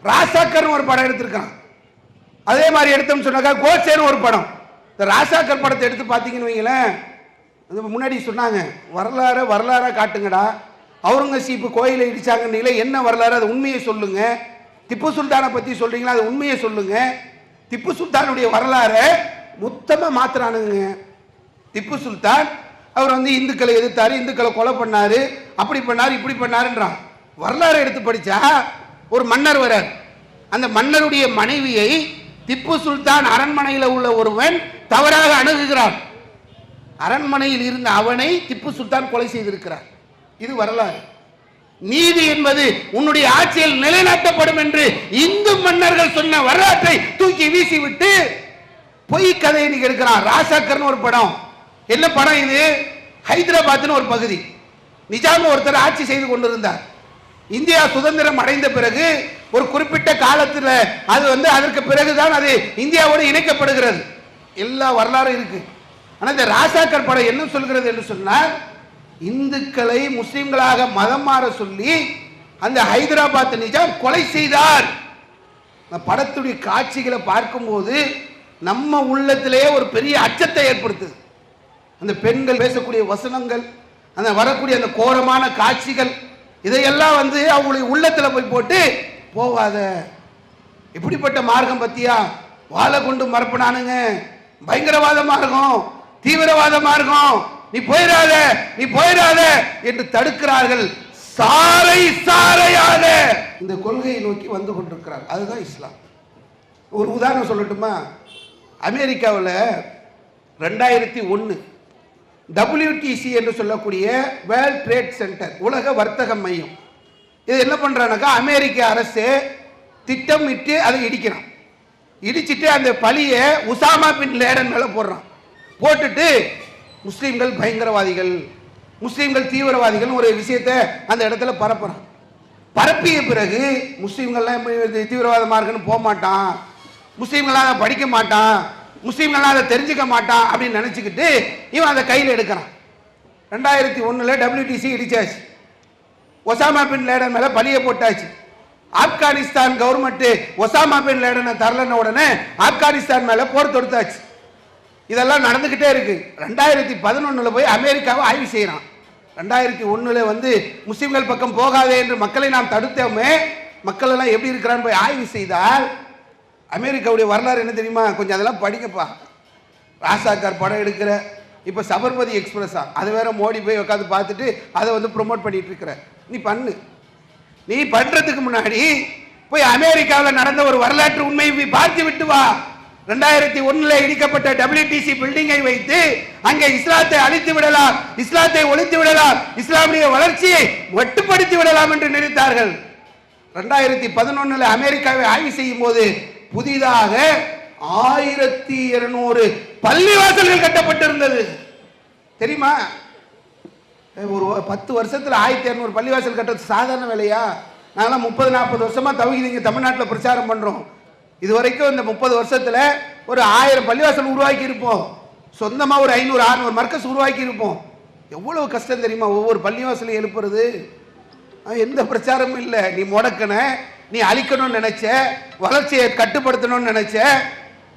[SPEAKER 1] ராசாக்கர் ஒரு படம் எடுத்திருக்கான். அதே மாதிரி எடுத்தோம்னு சொன்னாக்கா கோட்சேன்னு ஒரு படம். இந்த ராசாக்கர் படத்தை எடுத்து பார்த்தீங்கன்னு வைங்களேன், முன்னாடி சொன்னாங்க வரலாறா காட்டுங்கடா, அவுரங்கசீப் கோயிலை இடிச்சாங்கன்னீங்களே, என்ன வரலாறு, அது உண்மையை சொல்லுங்க. திப்பு சுல்தானை பற்றி சொல்றீங்களா, அது உண்மையை சொல்லுங்க. திப்பு சுல்தானுடைய வரலாறை மொத்தமாக மாத்துறானுங்க. திப்பு சுல்தான் அவர் இந்துக்களை எதிர்த்தாரு, இந்துக்களை கொலை பண்ணாரு, அப்படி பண்ணாரு, இப்படி பண்ணாருன்றான். வரலாறு எடுத்து படிச்சா ஒரு மன்னர் வரார். அந்த மன்னருடைய மனைவியை திப்பு சுல்தான் அரண்மனையில் உள்ள ஒருவன் தவறாக அணுகுகிறான். அரண்மனையில் இருந்த அவனை திப்பு சுல்தான் கொலை செய்திருக்கிறார். இது வரலாறு. நீதி என்பது உன்னுடைய ஆட்சியில் நிலைநாட்டப்படும் என்று இந்து மன்னர்கள் சொன்ன வரலாற்றை தூக்கி வீசிவிட்டு பொய் கதையை நீங்க எடுக்கிறான். ராசாக்கர்னு ஒரு படம். என்ன படம் இது, ஹைதராபாத்னு ஒரு பகுதி. நிஜாம் ஒருத்தர் ஆட்சி செய்து கொண்டிருந்தார். இந்தியா சுதந்திரம் அடைந்த பிறகு ஒரு குறிப்பிட்ட காலத்தில் அது அதற்கு பிறகுதான் அது இந்தியாவோடு இணைக்கப்படுகிறது. எல்லா வரலாறும் இருக்கு. ஆனால் இந்த ராசாக்கர் படம் என்ன சொல்கிறது என்று சொன்னால், இந்துக்களை முஸ்லிம்களாக மதம் மாற சொல்லி அந்த ஹைதராபாத் நிஜாம் கொலை செய்தார். படத்துடைய காட்சிகளை பார்க்கும்போது நம்ம உள்ளத்திலேயே ஒரு பெரிய அச்சத்தை ஏற்படுத்துது. அந்த பெண்கள் பேசக்கூடிய வசனங்கள், அந்த வரக்கூடிய அந்த கோரமான காட்சிகள், இதையெல்லாம் அவங்களுடைய உள்ளத்தில் போய் போட்டு போவாத, இப்படிப்பட்ட மார்க்கம் பத்தியா வாழை கொண்டு மறப்பினானுங்க, பயங்கரவாத மார்க்கம், தீவிரவாத மார்க்கம், நீ போயிடாத நீ போயிடாத என்று தடுக்கிறார்கள். சாலை சாலையாக இந்த கொள்கையை நோக்கி வந்து கொண்டிருக்கிறார். அதுதான் இஸ்லாம். ஒரு உதாரணம் சொல்லட்டுமா? அமெரிக்காவில் 2001 WTC என்று சொல்லக்கூடிய வேர்ல்ட் ட்ரேட் சென்டர், உலக வர்த்தக மையம், இது என்ன பண்றானாக்கா, அமெரிக்க அரசு திட்டமிட்டு அதை இடிக்கிறான். இடிச்சிட்டு அந்த பழியை உசாமா பின் லேடன் மேல போடுறான். போட்டுட்டு முஸ்லீம்கள் பயங்கரவாதிகள், முஸ்லீம்கள் தீவிரவாதிகள் ஒரு விஷயத்தை அந்த இடத்துல பரப்புறான். பரப்பிய பிறகு முஸ்லீம்கள்லாம் தீவிரவாதமாக இருக்குன்னு போக மாட்டான், முஸ்லீம்கள்லாம் அதை படிக்க மாட்டான், முஸ்லீம்கள்லாம் அதை தெரிஞ்சுக்க மாட்டான் அப்படின்னு நினச்சிக்கிட்டு இவன் அதை கையில் எடுக்கிறான். 2001 WTC இடிச்சாச்சு. ஒசாமா பின் லேடன் மேலே பழியை போட்டாச்சு. ஆப்கானிஸ்தான் கவர்மெண்ட் ஒசாமா பின் லேடனை தரலன உடனே ஆப்கானிஸ்தான் மேலே போர் தொடுத்தாச்சு. இதெல்லாம் நடந்துக்கிட்டே இருக்கு. 2011 போய் அமெரிக்காவை ஆய்வு செய்கிறான். 2001 முஸ்லிம்கள் பக்கம் போகாதே என்று மக்களை நாம் தடுத்தோமே, மக்கள் எல்லாம் எப்படி இருக்கிறான்னு போய் ஆய்வு செய்தால் அமெரிக்காவுடைய வரலாறு என்ன தெரியுமா? கொஞ்சம் அதெல்லாம் படிக்கப்பா. ராசாக்கார் படம் எடுக்கிற, இப்போ சபர்மதி எக்ஸ்பிரஸா, அது வேற மோடி போய் உட்காந்து பார்த்துட்டு அதை ப்ரொமோட் பண்ணிட்டு இருக்கிற. நீ பண்ணு. நீ பண்றதுக்கு முன்னாடி போய் அமெரிக்காவில் நடந்த ஒரு வரலாற்று உண்மையை பார்த்து விட்டு வா. 2001 இடிக்கப்பட்ட WTC பில்டிங்கை வைத்து அங்கே இஸ்லாத்தை அழித்து விடலாம், இஸ்லாத்தை ஒழித்து விடலாம், இஸ்லாமிய வளர்ச்சியை மட்டுப்படுத்தி விடலாம் என்று நினைத்தார்கள். 2011 அமெரிக்காவை ஆய்வு செய்யும் போது புதிதாக 1200 பள்ளிவாசல்கள் கட்டப்பட்டிருந்தது. தெரியுமா? ஒரு 10 வருஷத்துல 1200 பள்ளிவாசல் கட்டுறது சாதாரண வேலையா? நாங்களாம் 30-40 வருஷமா தௌஹீத் தமிழ்நாட்டில் பிரச்சாரம் பண்றோம். இதுவரைக்கும் இந்த 30 வருஷத்துல ஒரு 1000 பள்ளிவாசல் உருவாக்கி இருப்போம். சொந்தமா ஒரு 500-600 மர்க்கஸ் உருவாக்கி இருப்போம். எவ்வளவு கஷ்டம் தெரியுமா ஒவ்வொரு பள்ளிவாசலையும் எழுப்புறது? எந்த பிரச்சாரமும் இல்லை. நீ முடக்கன, நீ அழிக்கணும்னு நினைச்ச, வளர்ச்சியை கட்டுப்படுத்தணும்னு நினைச்ச,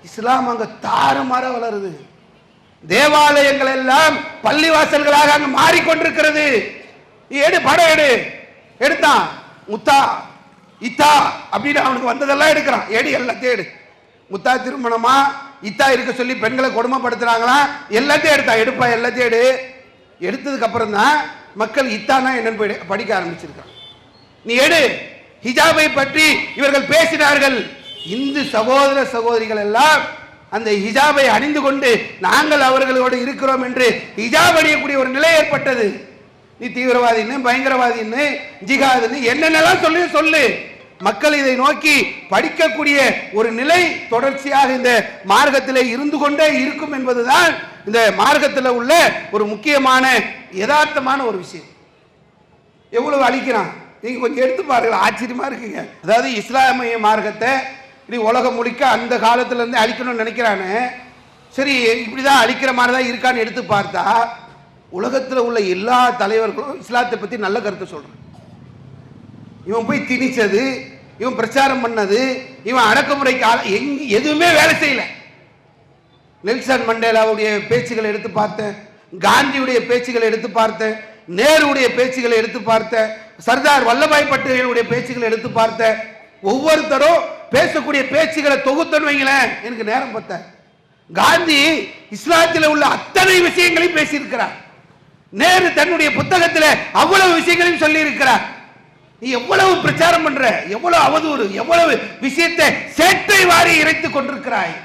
[SPEAKER 1] இஸ்லாம் அங்க தாறுமாற வளருது. தேவாலயங்கள் எல்லாம் பள்ளிவாசல்களாக அங்கு மாறிக்கொண்டிருக்கிறது. எடு, படம் எடு. எடுத்தான் முத்தா இத்தா அப்படின்னு அவனுக்கு வந்ததெல்லாம் எடுக்கிறான். எடு, எல்லாத்தையும் எடு. முத்தா திருமணமா இத்தா இருக்க சொல்லி பெண்களை கொடுமைப்படுத்துறாங்களா, எல்லாத்தையும் எடுத்தா. எடுப்பா, எல்லாத்தையும் எடு. எடுத்ததுக்கு அப்புறம் தான் மக்கள் இத்தானா என்னன்னு படிக்க ஆரம்பிச்சிருக்காங்க. நீ எடு. ஹிஜாபை பற்றி இவர்கள் பேசினார்கள். இந்து சகோதர சகோதரிகள் எல்லாம் அந்த ஹிஜாபை அணிந்து கொண்டு நாங்கள் அவர்களோடு இருக்கிறோம் என்று ஹிஜாப் அணியக்கூடிய ஒரு நிலை ஏற்பட்டது. நீ தீவிரவாதின்னு, பயங்கரவாதின்னு, ஜிகாதுன்னு என்னென்னலாம் சொல்லு. மக்கள் இதை நோக்கி படிக்கக்கூடிய ஒரு நிலை தொடர்ச்சியாக இந்த மார்க்கத்திலே இருந்து கொண்டே இருக்கும் என்பதுதான் இந்த மார்க்கத்தில் உள்ள ஒரு முக்கியமான யதார்த்தமான ஒரு விஷயம். எவ்வளவு அழிக்கிறான் நீங்க கொஞ்சம் எடுத்து பாருங்க, ஆச்சரியமா இருக்குங்க. அதாவது இஸ்லாமிய மார்க்கத்தை இப்படி உலகம் முழுக்க அந்த காலத்துல இருந்து அழிக்கணும்னு நினைக்கிறானே, சரி இப்படிதான் அழிக்கிற மாதிரி தான் இருக்கான்னு எடுத்து பார்த்தா உலகத்தில் உள்ள எல்லா தலைவர்களும் இஸ்லாத்தை பத்தி நல்ல கருத்தை சொல்றான். இவன் போய் திணிச்சது, இவன் பிரச்சாரம் பண்ணது, இவன் அடக்குமுறைக்கு எதுவுமே வேலை செய்யல. நெல்சன் மண்டேலாவுடைய பேச்சுகளை எடுத்து பார்த்தேன், காந்தியுடைய பேச்சுகளை எடுத்து பார்த்தேன், நேருடைய பேச்சுகளை எடுத்து பார்த்தேன், சர்தார் வல்லபாய் பட்டேலுடைய பேச்சுகளை எடுத்து பார்த்தேன். ஒவ்வொருத்தரும் பேசக்கூடிய பேச்சுகளை தொகுத்தன்னு வைங்களேன், எனக்கு நேரம் பார்த்தேன். காந்தி இஸ்லாத்தில் உள்ள அத்தனை விஷயங்களையும் பேசியிருக்கிறார். நேரு தன்னுடைய புத்தகத்தில் அவ்வளவு விஷயங்களையும் சொல்லி இருக்கிறார். நீ எவ்வளவு பிரச்சாரம் பண்ற, எவ்வளவு அவதூறு, எவ்வளவு விஷயத்தை சேட்டை வாரி இறைத்துக் கொண்டிருக்கிறாய்.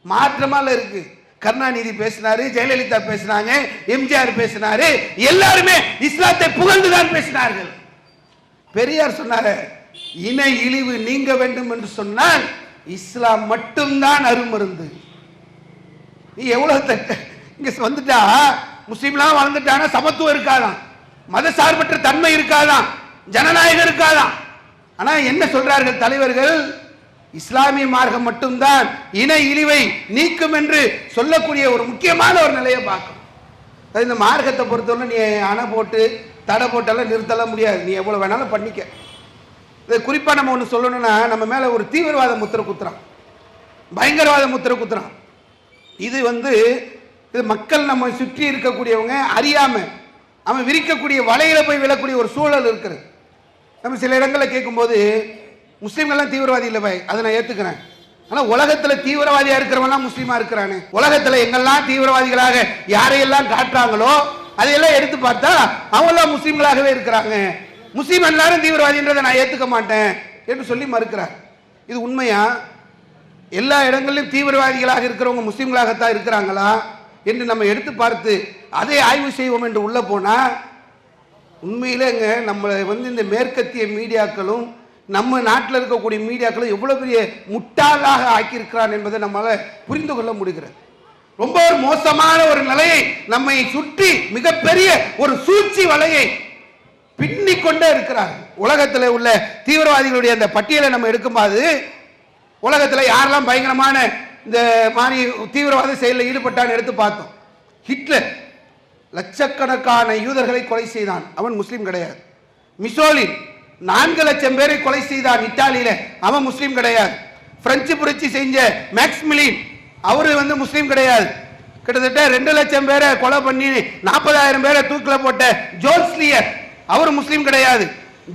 [SPEAKER 1] மாற்றமால இருக்கு. கருணாநிதி பேசினாரு, ஜெயலலிதா பேசினாங்க, எம்ஜிஆர் பேசினாரு, எல்லாருமே இஸ்லாத்தை புகழ்ந்துதான் பேசினார்கள். பெரியார் சொன்னாரு, இணை இழிவு நீங்க வேண்டும் என்று சொன்னால் இஸ்லாம் மட்டும்தான் அருமருந்து. நீ எவ்வளவு இங்க வந்துட்டா முஸ்லீம்லாம் வளர்ந்துட்டானா சமத்துவம் இருக்காதான், மத சார்பற்ற தன்மை இருக்காதான், ஜனநாயகம் இருக்காதான். ஆனா என்ன சொல்றார்கள் தலைவர்கள்? இஸ்லாமிய மார்க்கம் மட்டும்தான் இன இழிவை நீக்கும் என்று சொல்லக்கூடிய ஒரு முக்கியமான ஒரு நிலையை பார்க்கணும். இந்த மார்க்கத்தை பொறுத்தவரை நீ அணை போட்டு தடை போட்டாலும் நிறுத்தலாம் முடியாது. நீ எவ்வளவு வேணாலும் பண்ணிக்க. இது குறிப்பா நம்ம ஒன்று சொல்லணும்னா, நம்ம மேல ஒரு தீவிரவாத முத்திரை குத்துறான், பயங்கரவாத முத்திரை குத்துறான். இது இது மக்கள் நம்ம சுற்றி இருக்கக்கூடியவங்க அறியாம அவன் விரிக்கக்கூடிய வலையில போய் விழக்கூடிய ஒரு சூழல் இருக்கிறது. நம்ம சில இடங்களில் கேட்கும்போது முஸ்லீம்கள்லாம் தீவிரவாதி இல்லை பாய், அதை நான் ஏற்றுக்கிறேன். ஆனால் உலகத்தில் தீவிரவாதியாக இருக்கிறவங்களாம் முஸ்லீமாக இருக்கிறானே. உலகத்தில் எங்கெல்லாம் தீவிரவாதிகளாக யாரையெல்லாம் காட்டுறாங்களோ அதையெல்லாம் எடுத்து பார்த்தா அவங்களாம் முஸ்லீம்களாகவே இருக்கிறாங்க. முஸ்லீம் எல்லாரும் தீவிரவாதின்றதை நான் ஏற்றுக்க மாட்டேன் என்று சொல்லி மறுக்கிறார். இது உண்மையா? எல்லா இடங்களிலும் தீவிரவாதிகளாக இருக்கிறவங்க முஸ்லீம்களாகத்தான் இருக்கிறாங்களா என்று நம்ம எடுத்து பார்த்து அதை ஆய்வு செய்வோம் என்று உள்ள போனா உண்மையிலேங்க நம்மளை இந்த மேற்கத்திய மீடியாக்களும் நம்ம நாட்டில் இருக்கக்கூடிய மீடியாக்களும் எவ்வளவு பெரிய முட்டாளாக ஆக்கியிருக்கிறான் என்பதை நம்மளால புரிந்து கொள்ள முடிகிறது. ரொம்ப ஒரு மோசமான ஒரு நிலையை நம்மை சுற்றி மிகப்பெரிய ஒரு சூழ்ச்சி வலையை பின்னிக்கொண்டே இருக்கிறார்கள். உலகத்தில் உள்ள தீவிரவாதிகளுடைய அந்த பட்டியலை நம்ம எடுக்கும்போது உலகத்தில் யாரெல்லாம் பயங்கரமான இந்த மாதிரி தீவிரவாத செயலில் ஈடுபட்டான்னு எடுத்து பார்த்தோம். ஹிட்லர் லட்சக்கணக்கான யூதர்களை கொலை செய்தான், அவன் முஸ்லீம் கிடையாது. மிசோலின் 4 லட்சம் பேரை கொலை செய்தான் இத்தாலியில, அவன் முஸ்லீம் கிடையாது. பிரெஞ்சு புரட்சி செஞ்ச மேக்ஸ்மிலின் அவரு முஸ்லீம் கிடையாது. கிட்டத்தட்ட 2 லட்சம் பேரை கொலை பண்ணி 40,000 பேரை தூக்கில போட்ட ஜோல்ஸ்லியர் அவர் முஸ்லீம் கிடையாது.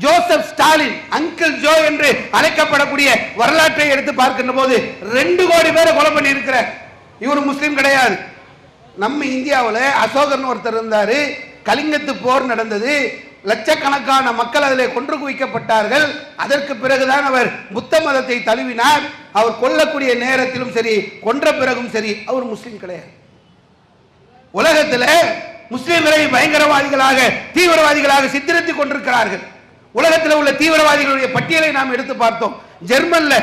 [SPEAKER 1] ஜோசப் ஸ்டாலின் அங்கிள் ஜோ என்று அழைக்கப்படக்கூடிய வரலாற்றை எடுத்து பார்க்கின்ற போது 2 கோடி பேரை கொலை பண்ணி இருக்கிறார், இவர் முஸ்லீம் கிடையாது. நம்ம இந்தியாவில் அசோகர்னு ஒருத்தர் இருந்தாரு, கலிங்கத்து போர் நடந்தது, லட்சக்கணக்கான மக்கள் அதில் கொன்று குவிக்கப்பட்டார்கள். அதற்கு பிறகுதான் அவர் புத்த மதத்தை தழுவினார். அவர் கொல்லக்கூடிய நேரத்திலும் சரி கொன்ற பிறகும் சரி அவர் முஸ்லீம் கிடையாது. உலகத்தில் முஸ்லீம்களை பயங்கரவாதிகளாக தீவிரவாதிகளாக சித்தரித்துக் கொண்டிருக்கிறார்கள். உலகத்தில் உள்ள தீவிரவாதிகளுடைய பட்டியலை நாம் எடுத்து பார்த்தோம். ஜெர்மன்ல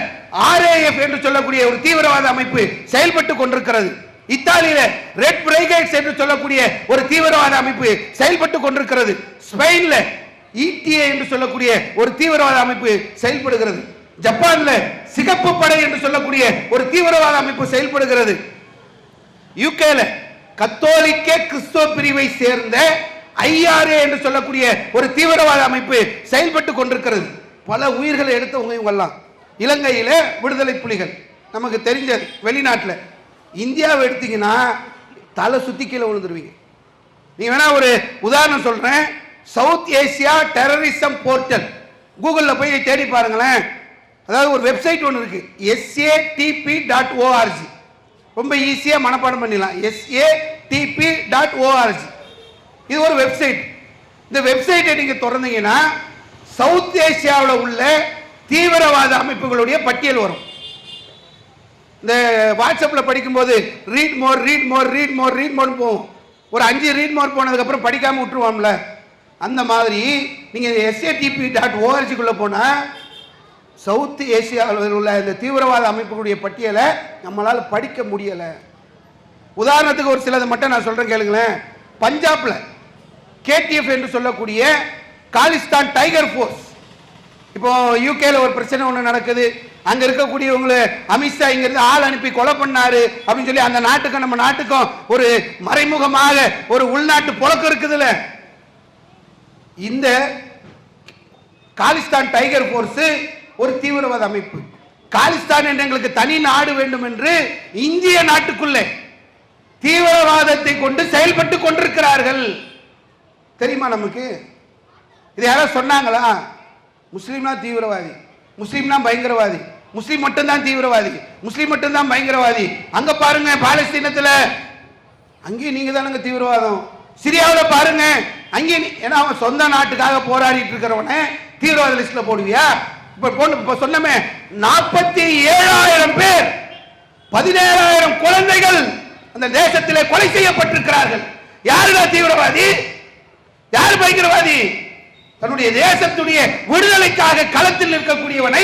[SPEAKER 1] RAF என்று சொல்லக்கூடிய ஒரு தீவிரவாத அமைப்பு செயல்பட்டு கொண்டிருக்கிறது. இத்தாலியில ரெட் பிரைகேட்ஸ் என்று சொல்லக்கூடிய ஒரு தீவிரவாத அமைப்பு செயல்பட்டு கொண்டிருக்கிறது. ஸ்பெயின்ல ETA என்று சொல்லக்கூடிய ஒரு தீவிரவாத அமைப்பு செயல்படுகிறது. ஜப்பான்ல சிகப்பு படை என்று சொல்லக்கூடிய ஒரு தீவிரவாத அமைப்பு செயல்படுகிறது. UKல கத்தோலிக்க கிறிஸ்துவ பிரிவை சேர்ந்த IRA என்று சொல்லக்கூடிய ஒரு தீவிரவாத அமைப்பு செயல்பட்டு கொண்டிருக்கிறது. பல உயிர்களை எடுத்தவங்க இவங்கெல்லாம். இலங்கையில விடுதலை புலிகள் நமக்கு தெரிஞ்ச, வெளிநாட்டில் இந்தியாவை எடுத்தீங்கன்னா தலை சுத்தி கீழே விழுந்துருவீங்க. நீங்க வேணா ஒரு உதாரணம் சொல்றேன். சவுத் ஏசியா டெரரிசம் போர்ட்டல் கூகுளில் போய் தேடி பாருங்களேன். அதாவது ஒரு வெப்சைட் ஒன்று இருக்கு, satp.org. ரொம்ப ஈஸியாக மனப்பாடம் பண்ணிடலாம். satp.org இது ஒரு வெப்சைட். இந்த வெப்சைட்டை நீங்க திறந்தீங்கன்னா சவுத் ஏசியாவில் உள்ள தீவிரவாத அமைப்புகளுடைய பட்டியல் வரும். இந்த வாட்ஸ்அப்பில் படிக்கும்போது ரீட் மோர் ரீட் மோர் ரீட் மோர் ரீட் மோர் போகும். ஒரு 5 ரீட் மோர் போனதுக்கப்புறம் படிக்காமல் விட்டுருவோம்ல, அந்த மாதிரி நீங்கள் satp.org போனால் சவுத் ஏசியாவில் உள்ள இந்த தீவிரவாத அமைப்புகளுடைய பட்டியலை நம்மளால் படிக்க முடியலை. உதாரணத்துக்கு ஒரு சிலதை மட்டும் நான் சொல்கிறேன் கேளுங்களேன். பஞ்சாப்ல KTF என்று சொல்லக்கூடிய காலிஸ்தான் டைகர் ஃபோர்ஸ், இப்போ யூகேல ஒரு பிரச்சனை ஒன்று நடக்குது, அங்க இருக்கக்கூடியவங்களை அமித்ஷா இங்க இருந்து ஆள் அனுப்பி கொலை பண்ணாரு அப்படின்னு சொல்லி அந்த நாட்டுக்கும் நம்ம நாட்டுக்கும் ஒரு மறைமுகமாக ஒரு உள்நாட்டு புழக்கம் இருக்குதுல்ல. இந்த காலிஸ்தான் டைகர் ஃபோர்ஸ் ஒரு தீவிரவாத அமைப்பு. காலிஸ்தான் என்று எங்களுக்கு தனி நாடு வேண்டும் என்று இந்திய நாட்டுக்குள்ளே தீவிரவாதத்தை கொண்டு செயல்பட்டு கொண்டிருக்கிறார்கள். தெரியுமா நமக்கு? இது யாராவது சொன்னாங்களா? முஸ்லீம்னா தீவிரவாதி, முஸ்லீம்னா பயங்கரவாதி, முஸ்லீம் மட்டும்தான் தீவிரவாதி, முஸ்லீம் மட்டும்தான் பயங்கரவாதி. அங்க பாருங்க பாலஸ்தீனத்துல, அங்கேயும் நீங்க தானுங்க தீவிரவாதம். சிரியாவில் பாருங்க, அங்கேயும் ஏன்னா அவன் சொந்த நாட்டுக்காக போராடிட்டு இருக்கிறவன தீவிரவாத லிஸ்ட்ல போடுவியா? இப்ப சொன்னமே 47,000 பேர், 17,000 குழந்தைகள் அந்த தேசத்திலே கொலை செய்யப்பட்டிருக்கிறார்கள். யாருடா தீவிரவாதி? யாரு பயங்கரவாதி? தன்னுடைய தேசத்துடைய விடுதலைக்காக களத்தில் இருக்கக்கூடியவனை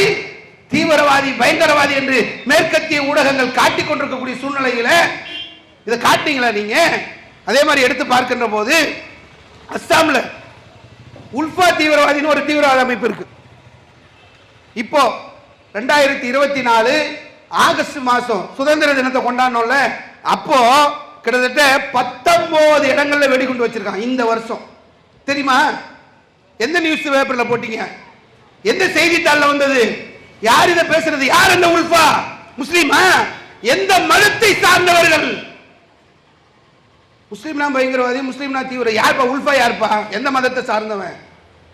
[SPEAKER 1] தீவிரவாதி பயங்கரவாதி என்று மேற்கத்திய ஊடகங்கள் காட்டிக் கொண்டிருக்கக்கூடிய சூழ்நிலையில இதை காட்டிங்களா நீங்க? அதே மாதிரி எடுத்து பார்க்கின்ற போது அஸ்ஸாம்ல உல்ஃபா தீவிரவாதின்னு ஒரு தீவிரவாத அமைப்பு இருக்கு. இப்போ 2024 ஆகஸ்ட் மாசம் சுதந்திர தினத்தை கொண்டாடணும்ல, அப்போ கிட்டத்தட்ட 19 இடங்கள்ல வெடிகுண்டு வச்சிருக்காங்க இந்த வருஷம். தெரியுமா? எந்த நியூஸ் பேப்பர்ல போட்டீங்க? எந்த செய்தித்தாள்ல வந்தது? யார் இதை பேசுறது? யார் இந்த உல்ஃபா? முஸ்லிமா? எந்த மதத்தை சார்ந்தவர்கள்? முஸ்லிம்னா பயங்கரவாதி, முஸ்லிம்னா தீவிர. யார்ப்பா உல்ஃபா? யார்ப்பா? எந்த மதத்தை சார்ந்தவன்?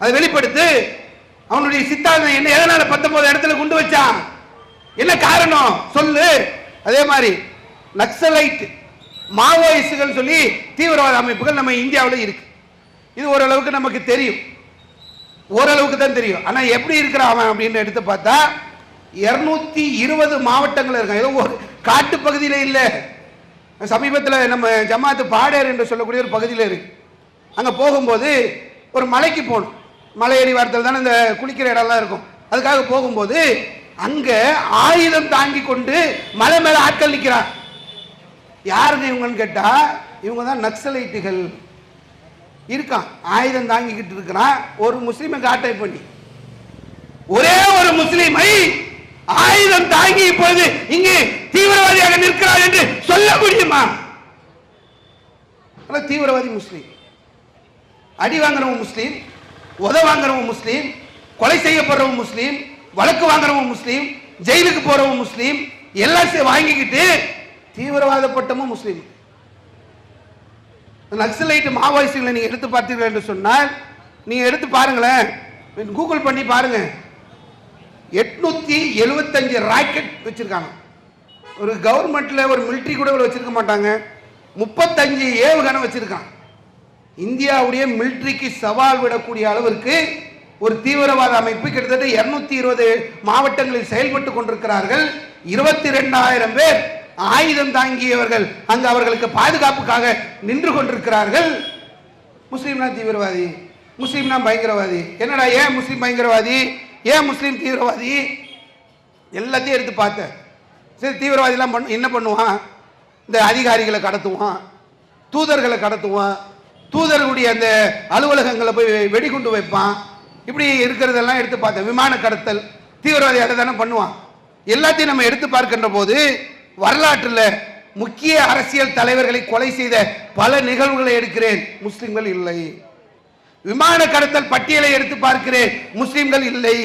[SPEAKER 1] அதை வெளிப்படுத்து. அவனுடைய சித்தாந்தம் என்ன? எதனால 19 இடத்துல குண்டு வச்சான்? என்ன காரணம் சொல்லு. அதே மாதிரி நக்சலைட், மாவோயிஸ்டுகள் சொல்லி தீவிரவாத அமைப்புகள் நம்ம இந்தியாவில் இருக்கு. இது ஓரளவுக்கு நமக்கு தெரியும், ஓரளவுக்கு தான் தெரியும். ஆனா எப்படி இருக்கிறான் அவன் அப்படின்னு எடுத்து பார்த்தா 220 மாவட்டங்கள் இருக்கான். ஏதோ ஒரு காட்டு பகுதியில இல்ல. சமீபத்தில் நம்ம ஜமாத்து பாடேர் என்று சொல்லக்கூடிய ஒரு பகுதியில் இருக்கு. அங்க போகும்போது ஒரு மலைக்கு போகணும். மலை ஏறி வாரத்தில் தானே இந்த குளிக்கிற இடம்லாம் இருக்கும். அதுக்காக போகும்போது அங்க ஆயுதம் தாங்கி கொண்டு மலை மேல ஆட்கள் நிற்கிறான். யாருங்க இவங்கன்னு கேட்டா இவங்க தான் நக்சலைட்டுகள். இருக்கான், ஆயுதம் தாங்கிக்கிட்டு இருக்கிறான். ஒரு முஸ்லீமை காட்டை பண்ணி, ஒரே ஒரு முஸ்லீமை ஆயுதம் தாங்கி இப்போது இங்கு தீவிரவாதியாக நிற்கிறார் என்று சொல்ல முடியுமா? தீவிரவாதி முஸ்லீம், அடி வாங்குறவன் முஸ்லீம், உத வாங்குறவன் முஸ்லீம், கொலை செய்யப்படுறவன் முஸ்லீம், வழக்கு வாங்குறவன் முஸ்லீம், ஜெயிலுக்கு போறவன் முஸ்லீம், எல்லாம் வாங்கிக்கிட்டு தீவிரவாதப்பட்டமும் முஸ்லீம். நக்சலைட் மாவோயிஸ்டுகளை நீங்க எடுத்து பார்த்தீர்கள் என்று சொன்னால் நீங்க எடுத்து பாருங்களேன், கூகுள் பண்ணி பாருங்க. 875 ராக்கெட் வச்சிருக்காங்க. ஒரு கவர்மெண்ட்ல ஒரு மிலிட்டரி கூட வச்சிருக்க மாட்டாங்க. 35 ஏவுகணை வச்சிருக்காங்க. இந்தியாவுடைய மிலிட்டரிக்கு சவால் விடக்கூடிய அளவிற்கு ஒரு தீவிரவாத அமைப்பு கிட்டத்தட்ட 220 மாவட்டங்களில் செயல்பட்டு கொண்டிருக்கிறார்கள். 22,000 பேர் ஆயுதம் தாங்கியவர்கள் அங்கு அவர்களுக்கு பாதுகாப்புக்காக நின்று கொண்டிருக்கிறார்கள். முஸ்லீம்னா தீவிரவாதி, முஸ்லீம்னா பயங்கரவாதி. என்னடா ஏன் முஸ்லீம் பயங்கரவாதி, ஏன் முஸ்லீம் தீவிரவாதி? எல்லாத்தையும் எடுத்து பார்த்தேன். சரி, தீவிரவாதிலாம் என்ன பண்ணுவான்? இந்த அதிகாரிகளை கடத்துவான், தூதர்களை கடத்துவான், தூதர்களுடைய அந்த அலுவலகங்களை போய் வெடிகுண்டு வைப்பான். இப்படி இருக்கிறதெல்லாம் எடுத்து பார்த்தேன். விமான கடத்தல், தீவிரவாதி அதை தானே பண்ணுவான். எல்லாத்தையும் நம்ம எடுத்து பார்க்கின்ற போது வரலாற்றில் முக்கிய அரசியல் தலைவர்களை கொலை செய்த பல நிகழ்வுகளை எடுக்கிறேன், முஸ்லிம்கள் இல்லை. விமான கடத்தல் பட்டியலை எடுத்து பார்க்கிறேன், முஸ்லிம்கள் இல்லை.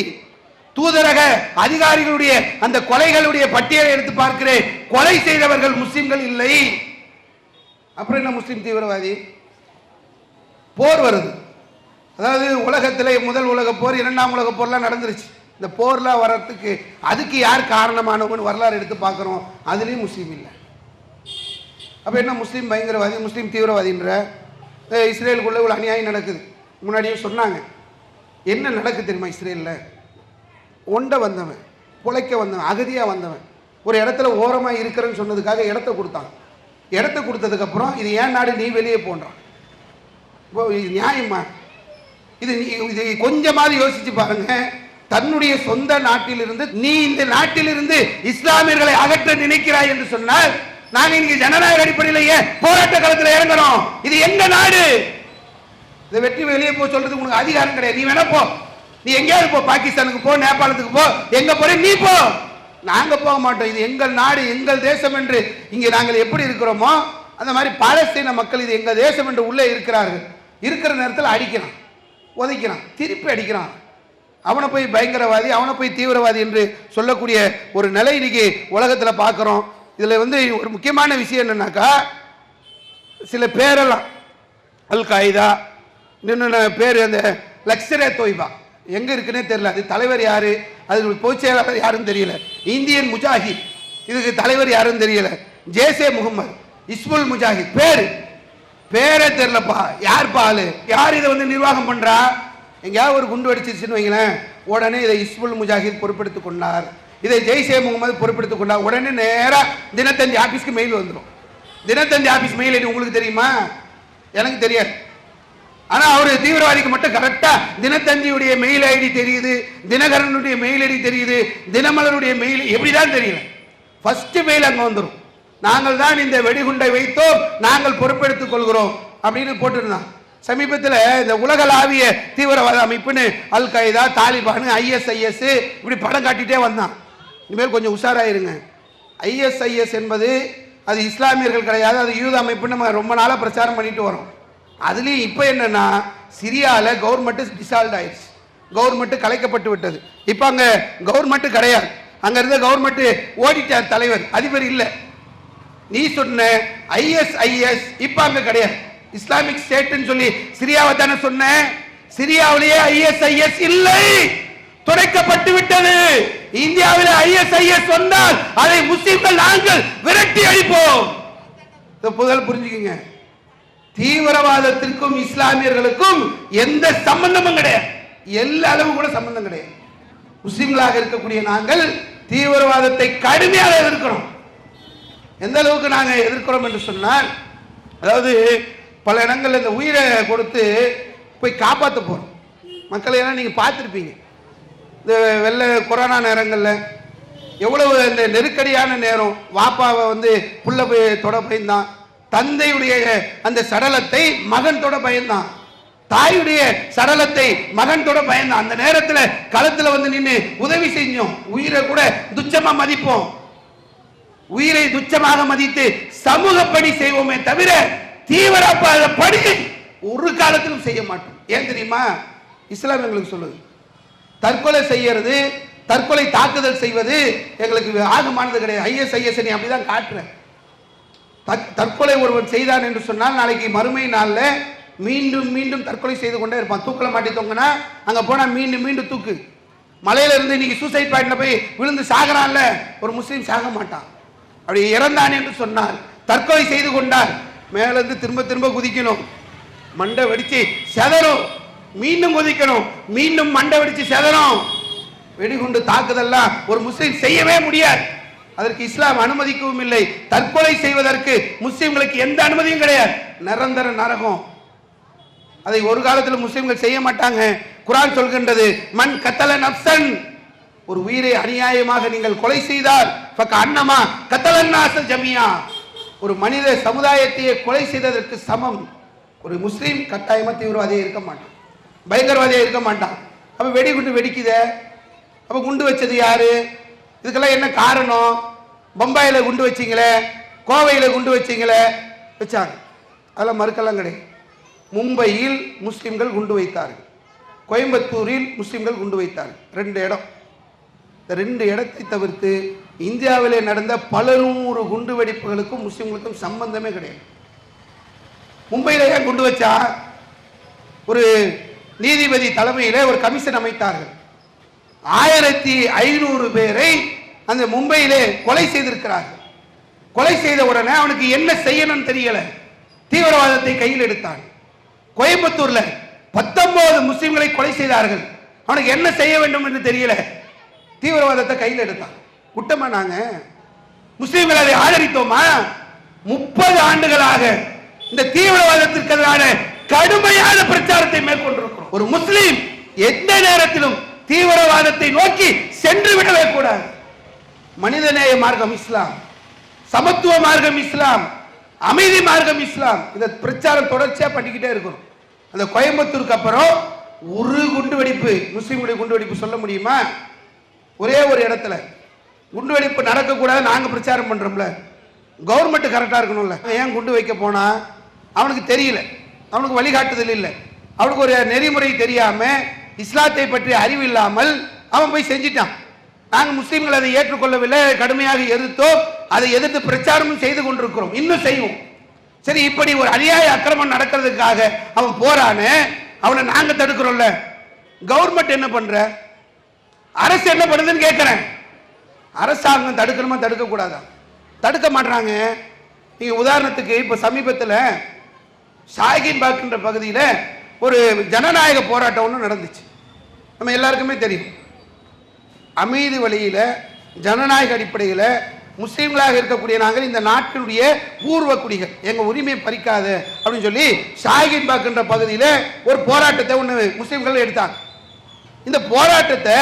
[SPEAKER 1] தூதரக அதிகாரிகளுடைய அந்த கொலைகளுடைய பட்டியலை எடுத்து பார்க்கிறேன், கொலை செய்தவர்கள் முஸ்லிம்கள் இல்லை. அப்புறம் என்ன முஸ்லிம் தீவிரவாதி? போர் வருது. அதாவது உலகத்தில் முதல் உலக போர், இரண்டாம் உலக போர்லாம் நடந்துருச்சு. இந்த போர்லாம் வர்றதுக்கு அதுக்கு யார் காரணமானவங்கன்னு வரலாறு எடுத்து பார்க்குறோம், அதுலேயும் முஸ்லீம் இல்லை. அப்போ என்ன முஸ்லீம் பயங்கரவாதி, முஸ்லீம் தீவிரவாதின்ற? இஸ்ரேலுக்குள்ளே இவ்வளோ அநியாயம் நடக்குது. முன்னாடியே சொன்னாங்க. என்ன நடக்குது தெரியுமா? இஸ்ரேலில் ஒண்டை வந்தவன், பிழைக்க வந்தவன், அகதியாக வந்தவன் ஒரு இடத்துல ஓரமாக இருக்கிறேன்னு சொன்னதுக்காக இடத்த கொடுத்தாங்க. இடத்த கொடுத்ததுக்கப்புறம் இது ஏன் நாடு, நீ வெளியே போன்றான். இது நியாயமா? இது கொஞ்சமாவது யோசிச்சு பாருங்க. தன்னுடைய சொந்த நாட்டிலிருந்து நீ இந்த நாட்டிலிருந்து இஸ்லாமியர்களை அகற்ற நினைக்கிறாய் என்று சொன்னால் நாங்கள் இன்னைக்கு ஜனநாயக அடிப்படையிலேயே போராட்ட காலத்தில் இறங்கணும். இது எங்க நாடு? இதை வெற்றி வெளியே போய் சொல்றது உனக்கு அதிகாரம் கிடையாது. நீ வேணா போ, நீ எங்கேயாவது போ, பாகிஸ்தானுக்கு போ, நேபாளத்துக்கு போ, எங்க போற நீ போ, நாங்க போக மாட்டோம். இது எங்கள் நாடு, எங்கள் தேசம் என்று இங்கே நாங்கள் எப்படி இருக்கிறோமோ அந்த மாதிரி பாலஸ்தீன மக்கள் இது எங்க தேசம் என்று உள்ளே இருக்கிறார்கள். இருக்கிற நேரத்தில் அடிக்கிறான், உதைக்கிறான், திருப்பி அடிக்கிறான். அவனை போய் பயங்கரவாதி, அவனை போய் தீவிரவாதி என்று சொல்லக்கூடிய ஒரு நிலை இன்னைக்கு உலகத்தில் பார்க்குறோம். இதில் ஒரு முக்கியமான விஷயம் என்னன்னாக்கா, சில பேரெல்லாம் அல் காய்தா, இன்னொன்று பேர் அந்த லக்ஸரே தொய்பா எங்கே இருக்குன்னே தெரியல. அது தலைவர் யாரு, அது பொதுச் செயலாளர் யாருன்னு தெரியல. இந்தியன் முஜாஹித், இதுக்கு தலைவர் யாருன்னு தெரியல. ஜேசே முகமது, இஸ்புல் முஜாஹித், பேரே தெரியலப்பா. யார்ப்பா ஆளு, யார் இதை நிர்வாகம் பண்றா? எங்கேயாவது ஒரு குண்டு வெடிச்சிருச்சுன்னு வைங்களேன், உடனே இதை இஸ்புல் முஜாஹித் பொறுப்பெடுத்துக் கொண்டார், இதை ஜெய்ஷே முகமது பொறுப்பெடுத்துக் கொண்டார். உடனே நேராக தினத்தந்தி ஆபீஸ்க்கு மெயில் வந்துடும். தினத்தந்தி ஆபீஸ் மெயில் ஐடி உங்களுக்கு தெரியுமா? எனக்கு தெரியாது. ஆனா அவரு தீவிரவாதிக்கு மட்டும் கரெக்டா தினத்தந்தியுடைய மெயில் ஐடி தெரியுது, தினகரனுடைய மெயில் ஐடி தெரியுது, தினமலருடைய மெயில் எப்படிதான் தெரியல. ஃபர்ஸ்ட் மெயில் அங்க வந்துடும். நாங்கள் தான் இந்த வெடிகுண்டை வைத்தோம், நாங்கள் பொறுப்பெடுத்துக் கொள்கிறோம் அப்படின்னு போட்டிருந்தான். சமீபத்தில் இந்த உலகளாவிய தீவிரவாத அமைப்புன்னு அல் கைதா, தாலிபான், ISIS இப்படி படம் காட்டிட்டே வந்தான். இனிமேல் கொஞ்சம் உஷாராயிருங்க. ISIS என்பது அது இஸ்லாமியர்கள் கிடையாது, அது யூத அமைப்புன்னு நம்ம ரொம்ப நாளாக பிரச்சாரம் பண்ணிட்டு வரோம். அதுலேயும் இப்போ என்னன்னா, சிரியாவில் கவர்மெண்ட் டிசால்வ் ஆயிடுச்சு, கவர்மெண்ட் கலைக்கப்பட்டு விட்டது. இப்போ அங்கே கவர்மெண்ட் கிடையாது, அங்கே இருந்த கவர்மெண்ட் ஓடிட்டார், தலைவர் அதிபர் இல்லை. நீ சொன்ன ISIS இப்போ அங்கே கிடையாது, இஸ்லாமிக் ஸ்டேட்னு சொல்லி சிரியாவை தானே சொன்ன. சிரியாவிலேயே ISIS இல்லை, துடைக்கப்பட்டு விட்டது. இந்தியாவில் ISIS சொன்னால் அதை முஸ்லிம்கள் நாங்கள் விரட்டி அடிப்போம். முதல் புரிஞ்சுக்கங்க, தீவிரவாதத்திற்கும் இஸ்லாமியர்களுக்கும் எந்த சம்பந்தமும் கிடையாது, எல்லா அளவு கூட சம்பந்தம் கிடையாது. முஸ்லிம்களாக இருக்கக்கூடிய நாங்கள் தீவிரவாதத்தை கடுமையாக எதிர்க்கிறோம். எந்த அளவுக்கு நாங்கள் எதிர்க்கிறோம் என்று சொன்னால், அதாவது பல இடங்கள்ல இந்த உயிரை கொடுத்து போய் காப்பாற்ற போறோம் மக்களை எல்லாம் நீங்க பார்த்துருப்பீங்க. இந்த வெள்ள கொரோனா நேரங்களில் எவ்வளவு இந்த நெருக்கடியான நேரம், வாப்பாவை புள்ள போய் தொட பயந்தான், தந்தையுடைய அந்த சடலத்தை மகன் தொட பயந்தான், தாயுடைய சடலத்தை மகன் தொட பயந்தான். அந்த நேரத்தில் களத்தில் நின்று உதவி செஞ்சோம். உயிரை கூட துச்சமா மதிப்போம், உயிரை துச்சமாக மதித்து சமூக பணி செய்வோமே தவிர தீவிரவாத பணி ஒரு காலத்திலும் செய்ய மாட்டோம். ஏன் தெரியுமா? இஸ்லாம் எங்களுக்கு சொல்லுது, தற்கொலை செய்யறது, தற்கொலை தாக்குதல் செய்வது எங்களுக்கு ஆகமானது கிடையாது. ISIS நீ அப்படிதான் காட்டுற. தற்கொலை ஒருவன் செய்தான் என்று சொன்னால் நாளைக்கு மறுமை நாளில் மீண்டும் மீண்டும் தற்கொலை செய்து கொண்டே இருப்பான். தூக்கல மாட்டி தொங்கினா அங்க போனா மீண்டும் மீண்டும் தூக்கு. மலையில இருந்து இன்னைக்கு சூசைட் பாயிண்ட்ல போய் விழுந்து சாகறான்ல, ஒரு முஸ்லீம் சாக மாட்டான். அப்படி இறந்தான் என்று சொன்னால், தற்கொலை செய்து கொண்டால் மேல இருந்து திரும்ப திரும்ப குதிக்கணும், மண்டை வெடிச்சு செதறும், மீண்டும் குதிக்கணும், மீண்டும் மண்டை வெடிச்சு செதறும். வெடிகுண்டு தாக்குதல்லாம் ஒரு முஸ்லீம் செய்யவே முடியாது, அதற்கு இஸ்லாம் அனுமதிக்கவும் இல்லை. தற்கொலை செய்வதற்கு முஸ்லிம்களுக்கு எந்த அனுமதியும் கிடையாது, நிரந்தர நரகம். அதை ஒரு காலத்தில் முஸ்லிம்கள் செய்ய மாட்டாங்க. குர்ஆன் சொல்கின்றது, மன் கத்தல நப்சன், ஒரு உயிரை அநியாயமாக நீங்கள் கொலை செய்தால் ஃபகஅன்னமா கத்தலன் நாஸ ஜமியா, ஒரு மனித சமுதாயத்தையே கொலை செய்ததற்கு சமம். ஒரு முஸ்லீம் கட்டாயமா தீவிரவாதியே இருக்க மாட்டான், பயங்கரவாதியே இருக்க மாட்டான். அப்ப வெடிகுண்டு வெடிக்குதே, அப்ப குண்டு வச்சது யாரு? இதுக்கெல்லாம் என்ன காரணம்? பம்பாயில குண்டு வச்சிங்களே, கோவையில் குண்டு வச்சிங்களே, வச்சாங்க, அதெல்லாம் மறுக்கலாம் கிடையாது. மும்பையில் முஸ்லிம்கள் குண்டு வைத்தார்கள், கோயம்புத்தூரில் முஸ்லிம்கள் குண்டு வைத்தார்கள். 2 இடம். இந்த 2 இடத்தை தவிர்த்து இந்தியாவிலே நடந்த பல நூறு குண்டு வெடிப்புகளுக்கும் முஸ்லிம்களுக்கும் சம்பந்தமே கிடையாது. மும்பையில் ஏன் குண்டு வச்சா? ஒரு நீதிபதி தலைமையில ஒரு கமிஷன் அமைத்தார்கள். 1500 பேரை அந்த மும்பையிலே கொலை செய்திருக்கிறார்கள். கொலை செய்த உடனே அவனுக்கு என்ன செய்யணும்னு தெரியல, தீவிரவாதத்தை கையில் எடுத்தான். கோயம்புத்தூர்ல 19 முஸ்லிம்களை கொலை செய்தார்கள், அவனுக்கு என்ன செய்ய வேண்டும் என்று தெரியல, தீவிரவாதத்தை கையில் எடுத்தான். குற்றமா? நாங்க முஸ்லிம்கள் அதை ஆதரித்தோமா? 30 ஆண்டுகளாக இந்த தீவிரவாதத்திற்கு எதிரான கடுமையான பிரச்சாரத்தை மேற்கொண்டிருக்கிறோம். ஒரு முஸ்லிம் எந்த நேரத்திலும் தீவிரவாதத்தை நோக்கி சென்று விடவே கூடாது. மனிதநேய மார்க்கம் இஸ்லாம், சமத்துவ மார்க்கம் இஸ்லாம், அமைதி மார்க்கம் இஸ்லாம். இந்த பிரச்சாரம் தொடர்ச்சியா பண்ணிக்கிட்டே இருக்கணும். அந்த கோயம்புத்தூருக்கு அப்புறம் ஒரு குண்டு வெடிப்பு, முஸ்லிம்களுடைய குண்டு வெடிப்பு சொல்ல முடியுமா? ஒரே ஒரு இடத்துல குண்டு வெடிப்பு நடக்கக்கூடாது நாங்க பிரச்சாரம் பண்றோம்ல, கவர்மெண்ட் கரெக்டா இருக்கணும்ல. ஏன் குண்டு வைக்க போனா? அவனுக்கு தெரியல, அவனுக்கு வழிகாட்டுதல் இல்லை, அவனுக்கு ஒரு நெறிமுறை தெரியாம, இஸ்லாத்தை பற்றி அறிவு இல்லாமல் அவன் போய் செஞ்சிட்டான். நாங்கள் முஸ்லீம்கள் அதை ஏற்றுக்கொள்ளவில்லை, கடுமையாக எதிர்த்தோம், அதை எதிர்த்து பிரச்சாரமும் செய்து கொண்டிருக்கிறோம், இன்னும் செய்வோம். சரி, இப்படி ஒரு அநியாய அக்கிரமம் நடக்கிறதுக்காக அவன் போறானே, அவனை நாங்க தடுக்கிறோம்ல. கவர்மெண்ட் என்ன பண்ற, அரசு என்ன பண்ணுதுன்னு கேட்கிறேன். அரசாங்கம் தடுக்கணுமா தடுக்க கூடாதா? தடுக்க மாட்டாங்க. நீங்க உதாரணத்துக்கு இப்ப சமீபத்தில் ஷாகின் பாக் என்ற பகுதியில் ஒரு ஜனநாயக போராட்டம் ஒன்று நடந்துச்சு, நம்ம எல்லாருக்குமே தெரியும். அமைதி வழியில ஜனநாயக அடிப்படையில் முஸ்லீம்களாக இருக்கக்கூடிய நாங்கள் இந்த நாட்டினுடைய பூர்வ குடிகள், எங்க உரிமையை பறிக்காத அப்படின்னு சொல்லி ஷாகின் பாக் என்ற பகுதியில் ஒரு போராட்டத்தை ஒன்று முஸ்லீம்கள் எடுத்தாங்க. இந்த போராட்டத்தை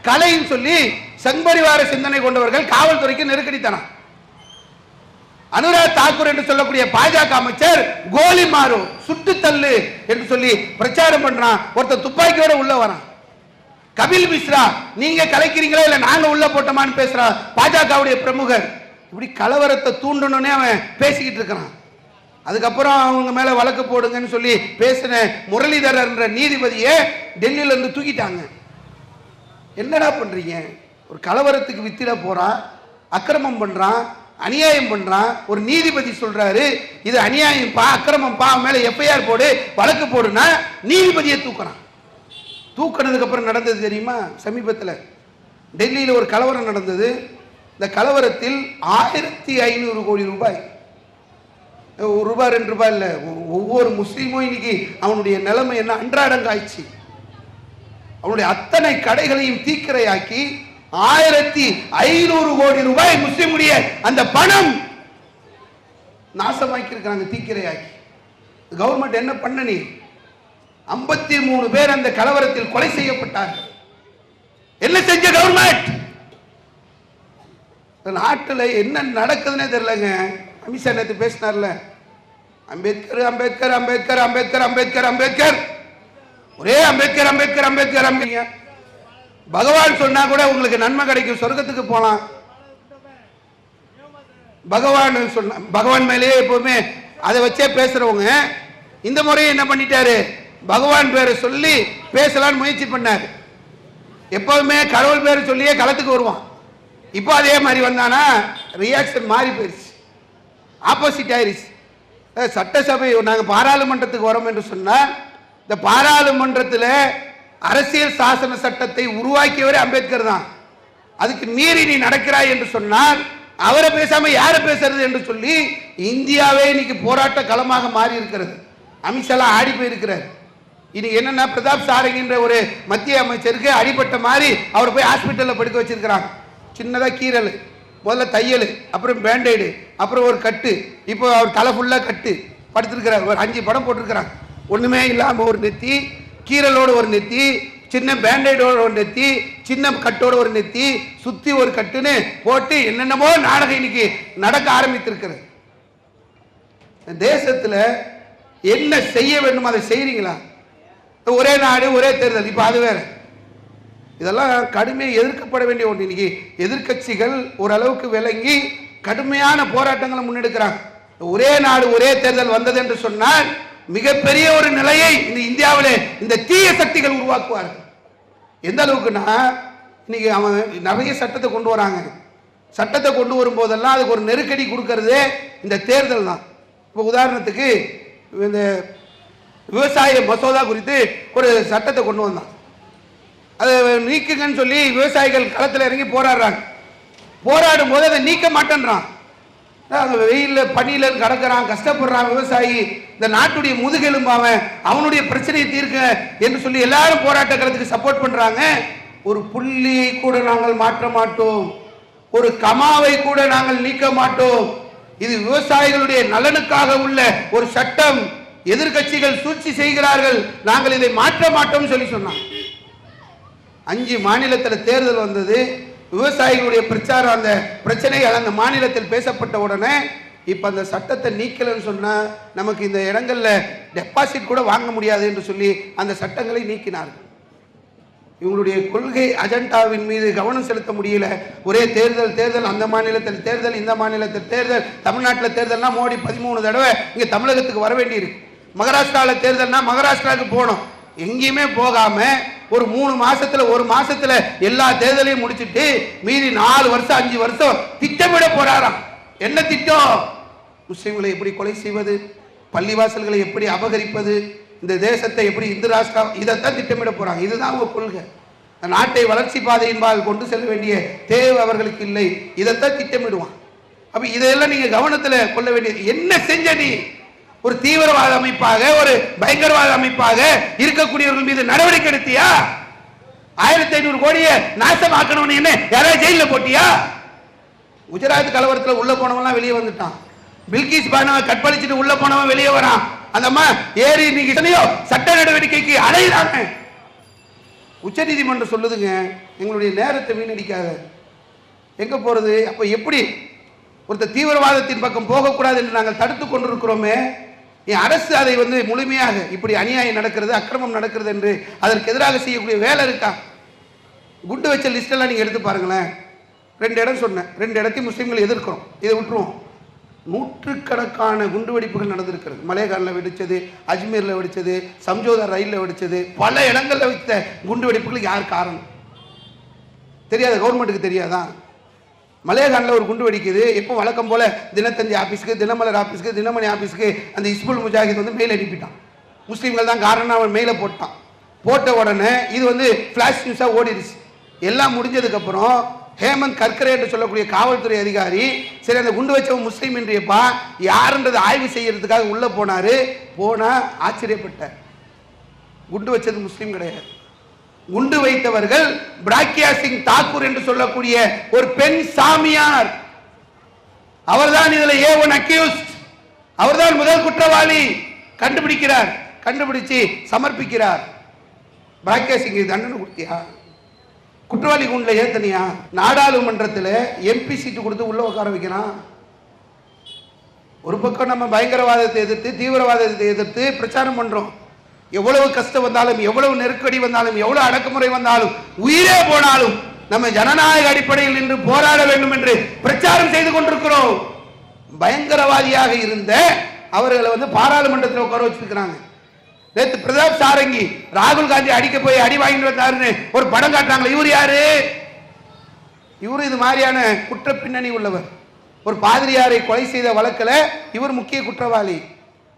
[SPEAKER 1] கலைன்னு சொல்லி சங்பரிவார சிந்தனை கொண்டவர்கள் காவல்துறைக்கு நெருக்கடித்தனம். அனுராக் தாக்கூர் என்று சொல்லக்கூடிய பாஜக அமைச்சர் கோலி மாறு சுட்டு தள்ளு என்று சொல்லி பிரச்சாரம் பண்றான். ஒருத்தர் துப்பாக்கியோட உள்ள வரான். கபில் மிஸ்ரா நீங்க கலைக்கிறீங்களா இல்ல நாங்க உள்ள போட்டோமான்னு பேசுறான் பாஜகவுடைய பிரமுகர். இப்படி கலவரத்தை தூண்டணும்னே அவன் பேசிக்கிட்டு இருக்கிறான். அதுக்கப்புறம் அவங்க மேல வழக்கு போடுங்கன்னு சொல்லி பேசின முரளிதரர் என்ற நீதிபதியை டெல்லியில இருந்து தூக்கிட்டாங்க. என்னடா பண்றீங்க? ஒரு கலவரத்துக்கு வித்திட போறான், அக்கிரமம் பண்றான், அநியாயம் பண்றான். ஒரு நீதிபதி சொல்றாரு இது அநியாயம் பா, அக்கிரமம் பா, மேல எஃப்ஐஆர் போடு, வழக்கு போடுனா நீதிபதியை தூக்குறான். தூக்கினதுக்கு அப்புறம் நடந்தது தெரியுமா? சமீபத்தில் டெல்லியில் ஒரு கலவரம் நடந்தது. இந்த கலவரத்தில் 1500 கோடி ரூபாய், ஒரு ரூபாய் 2 ரூபாய் இல்லை, ஒவ்வொரு முஸ்லீமும் இன்னைக்கு அவனுடைய நிலைமை என்ன அன்றாடங்காய்ச்சி. அவனுடைய அத்தனை கடைகளையும் தீக்கிரையாக்கி 1500 கோடி ரூபாய் முஸ்லிமுடைய அந்த பணம் நாசமாக்கி இருக்காங்க, தீக்கிரையாக்கி. கவர்மெண்ட் என்ன பண்ண? நீ 53 பேர் அந்த கலவரத்தில் கொலை செய்யப்பட்டார்கள். என்ன செஞ்ச கவர்மெண்ட்? நாட்டில் என்ன நடக்குதுன்னே தெரியலங்க. அமித்ஷா நேற்று பேசினார்ல, அம்பேத்கர் அம்பேத்கர் அம்பேத்கர் அம்பேத்கர் அம்பேத்கர் அம்பேத்கர், ஒரே அம்பேத்கர் அம்பேத்கர் அம்பேத்கர் அம்பேத்கர். பகவான் சொன்னா கூட உங்களுக்கு நன்மை கிடைக்கும், சொர்க்கத்துக்கு போலாம். பகவான் சொன்ன பகவான் மேலேயே எப்பவுமே அதை வச்சே பேசுறவங்க இந்த முறையை என்ன பண்ணிட்டாரு? பகவான் பேரை சொல்லி பேசலான்னு முயற்சி பண்ணாரு. எப்பவுமே கடவுள் பேரை சொல்லியே களத்துக்கு வருவான். இப்போ அதே மாதிரி வந்தானா ரியாக்ஷன் மாறி போயிடுச்சு, ஆப்போசிட் ஆயிடுச்சு. சட்டசபை நாங்கள் பாராளுமன்றத்துக்கு வரோம் என்று சொன்னால், இந்த பாராளுமன்றத்தில் அரசியல் சாசன சட்டத்தை உருவாக்கியவரே அம்பேத்கர் தான். அதுக்கு மீறி நீ நடக்கிறாய் என்று சொன்னால் அவரை பேசாம யாரை பேசுறது என்று சொல்லி இந்தியாவே இன்னைக்கு போராட்ட களமாக மாறி இருக்கிறது. அமித்ஷா ஆடி போயிருக்கிறார். இன்னைக்கு என்னன்னா, பிரதாப் சாரங்கின்ற ஒரு மத்திய அமைச்சருக்கு அடிபட்ட மாதிரி அவர் போய் ஹாஸ்பிட்டலில் படுக்க வச்சிருக்கிறாங்க. சின்னதாக கீரல், முதல்ல தையல், அப்புறம் பேண்டைடு, அப்புறம் ஒரு கட்டு. இப்போ அவர் தலை ஃபுல்லாக கட்டு படுத்திருக்கிறார். ஒரு 5 படம் போட்டிருக்கிறாங்க. ஒன்றுமே இல்லாமல் ஒரு நெத்தி, கீரலோடு ஒரு நெத்தி, சின்ன பேண்டைடோட ஒரு நெத்தி, சின்ன கட்டோட ஒரு நெத்தி, சுத்தி ஒரு கட்டுன்னு போட்டு என்னென்னமோ நாடகம் இன்னைக்கு நடக்க ஆரம்பித்திருக்கிறது. தேசத்தில் என்ன செய்ய வேண்டும் அதை செய்றீங்களா? ஒரே நாடு ஒரே தேர்தல், இப்போ அது வேற. இதெல்லாம் கடுமையாக எதிர்க்கப்பட வேண்டிய ஒன்று. இன்னைக்கு எதிர்கட்சிகள் ஓரளவுக்கு விளங்கி கடுமையான போராட்டங்களை முன்னெடுக்கிறாங்க. ஒரே நாடு ஒரே தேர்தல் வந்தது என்று சொன்னால் மிகப்பெரிய ஒரு நிலையை இந்த இந்தியாவில் இந்த தீய சக்திகள் உருவாக்குவார்கள். எந்த அளவுக்குன்னா, இன்னைக்கு அவன் நிறைய சட்டத்தை கொண்டு வராங்க. சட்டத்தை கொண்டு வரும்போதெல்லாம் அதுக்கு ஒரு நெருக்கடி கொடுக்கறதே இந்த தேர்தல் தான். இப்போ உதாரணத்துக்கு இந்த விவசாய மசோதா குறித்து ஒரு சட்டத்தை கொண்டு வந்தான். அதை நீக்குங்கன்னு சொல்லி விவசாயிகள் களத்தில் இறங்கி போராடுறாங்க. போராடும் போது அதை நீக்க மாட்டேன்றான். வெயிலில் பனியில் கிடக்கிறான், கஷ்டப்படுறான் விவசாயி. இந்த நாட்டுடைய முதுகெலும்பாவன், அவனுடைய பிரச்சனையை தீர்க்க என்று சொல்லி எல்லாரும் போராட்ட களத்துக்கு சப்போர்ட் பண்றாங்க. ஒரு புள்ளியை கூட நாங்கள் மாற்ற மாட்டோம், ஒரு கமாவை கூட நாங்கள் நீக்க மாட்டோம். இது விவசாயிகளுடைய நலனுக்காக உள்ள ஒரு சட்டம். எதிர்கட்சிகள் சூழ்ச்சி செய்கிறார்கள், நாங்கள் இதை மாற்ற மாட்டோம் சொல்லி சொன்னாங்க. 5 மாநிலத்தில் தேர்தல் வந்தது. விவசாயிகளுடைய பிரச்சாரம், அந்த பிரச்சனைகள் அந்த மாநிலத்தில் பேசப்பட்ட உடனே இப்போ அந்த சட்டத்தை நீக்கலன்னு சொன்னால் நமக்கு இந்த இடங்கள்ல டெபாசிட் கூட வாங்க முடியாது என்று சொல்லி அந்த சட்டங்களை நீக்கினார்கள். இவங்களுடைய கொள்கை அஜெண்டாவின் மீது கவனம் செலுத்த முடியல. ஒரே தேர்தல் தேர்தல், அந்த மாநிலத்தில் தேர்தல், இந்த மாநிலத்தில் தேர்தல். தமிழ்நாட்டில் தேர்தல்னா மோடி 13 தடவை இங்கே தமிழகத்துக்கு வர வேண்டியிருக்கு. மகாராஷ்டிராவில் தேர்தல்னா மகாராஷ்டிராவுக்கு போகணும். எங்கேயுமே போகாம ஒரு 3 மாசத்துல, 1 மாசத்துல எல்லா தேர்தலையும் முடிச்சுட்டு மீறி 4 வருஷம் 5 வருஷம் திட்டமிட போறாராம். என்ன திட்டம்? முஸ்லிம்களை எப்படி கொலை செய்வது, பள்ளிவாசல்களை எப்படி அபகரிப்பது, இந்த தேசத்தை எப்படி இந்து ராஷ்டிரம், இதைத்தான் திட்டமிட போறாங்க. இதுதான் அவங்க கொள்கை. நாட்டை வளர்ச்சி பாதையின்பால் கொண்டு செல்ல வேண்டிய தேவை அவர்களுக்கு இல்லை. இதைத்தான் திட்டமிடுவான். அப்ப இதையெல்லாம் நீங்க கவனத்தில் கொள்ள வேண்டியது. என்ன செஞ்ச நீ? ஒரு தீவிரவாத அமைப்பாக, ஒரு பயங்கரவாத அமைப்பாக இருக்கக்கூடியவர்கள் மீது நடவடிக்கை எடுத்தியா? 1500 கோடியை நாசமாக்கணும் என்ன யாராவது ஜெயில போட்டியா? குஜராத் கலவரத்தில் உள்ள போனவன் வெளியே வந்துட்டான். பில்கிஸ் பானுவை கற்பழிச்சுட்டு உள்ள போனவன் வெளியே வரான். அந்த அம்மா ஏறி இன்னைக்கு சட்ட நடவடிக்கைக்கு அலையிறாங்க. உச்ச நீதிமன்றம் சொல்லுதுங்க, எங்களுடைய நேரத்தை வீணடிக்காத. எங்க போறது? அப்ப எப்படி ஒருத்தர் தீவிரவாதத்தின் பக்கம் போகக்கூடாது என்று நாங்கள் தடுத்து கொண்டிருக்கிறோமே, என் அரசு அதை முழுமையாக இப்படி அநியாயம் நடக்கிறது, அக்கிரமம் நடக்கிறது என்று அதற்கு எதிராக செய்யக்கூடிய வேலை இருக்கா? குண்டு வச்ச லிஸ்டெல்லாம் நீங்கள் எடுத்து பாருங்களேன். 2 இடம் சொன்னேன், 2 இடத்தையும் முஸ்லீம்கள் எதிர்க்கிறோம், இதை விட்டுருவோம். நூற்றுக்கணக்கான குண்டு வெடிப்புகள் நடந்திருக்கிறது. மலேகானில் வெடிச்சது, அஜ்மீரில் வெடிச்சது, சம்ஜோதா ரயிலில் வெடிச்சது, பல இடங்களில் வைத்த குண்டு வெடிப்புகளுக்கு யார் காரணம் தெரியாது, கவர்மெண்ட்டுக்கு தெரியாதா? மலேகானில் ஒரு குண்டு வெடிக்குது, எப்போ வழக்கம் போல தினத்தந்தி ஆஃபீஸுக்கு, தினமலர் ஆஃபீஸுக்கு, தினமணி ஆஃபீஸுக்கு அந்த இஸ்புல் முஜாஹித் மெயில் அனுப்பிட்டான். முஸ்லீம்கள் தான் காரணம், அவன் மெயிலை போட்டான். போட்ட உடனே இது ஃப்ளாஷ் நியூஸாக ஓடிடுச்சு. எல்லாம் முடிஞ்சதுக்கப்புறம் ஹேமந்த் கர்கரே என்று சொல்லக்கூடிய காவல்துறை அதிகாரி, சரி அந்த குண்டு வச்சவன் முஸ்லீம் என்றியப்பா யாருன்றது ஆய்வு செய்யறதுக்காக உள்ள போனா ஆச்சரியப்பட்டார். குண்டு வச்சது முஸ்லீம் கிடையாது. குண்டு வைத்தவர்கள் பிராக்யா சிங் தாக்கூர் என்று சொல்லக்கூடிய ஒரு பெண் சாமியார். அவர்தான் இதுல A1 அக்யூஸ்ட், அவர்தான் முதல் குற்றவாளி. கண்டுபிடிக்கிறார், கண்டுபிடிச்சு சமர்ப்பிக்கிறார். பிராக்யா சிங் தண்டனை கொடுத்தியா? குற்றவாளி குண்டுல ஏத்தனியா? நாடாளுமன்றத்தில் MP சீட்டு கொடுத்து உள்ள உட்கார வைக்கிறான். ஒரு பக்கம் நம்ம பயங்கரவாதத்தை எதிர்த்து, தீவிரவாதத்தை எதிர்த்து பிரச்சாரம் பண்றோம். எவ்வளவு கஷ்டம் வந்தாலும், எவ்வளவு நெருக்கடி வந்தாலும், எவ்வளவு அடக்குமுறை வந்தாலும், உயிரே போனாலும் நம்ம ஜனநாயக அடிப்படையில் நின்று போராட வேண்டும் என்று பிரச்சாரம் செய்து கொண்டிருக்கிறோம். பயங்கரவாதியாக இருந்த அவர்களை பாராளுமன்றத்தில் உட்கார வச்சிருக்கிறாங்க. நேற்று பிரதாப் சாரங்கி ராகுல் காந்தி அடிக்க போய் அடி வாங்கிட்டு வந்தாருன்னு ஒரு படம் காட்டுறாங்க. இவர் யாரு? இவரு இது மாதிரியான குற்ற பின்னணி உள்ளவர். ஒரு பாதிரியாரை கொலை செய்த வழக்கில் இவர் முக்கிய குற்றவாளி.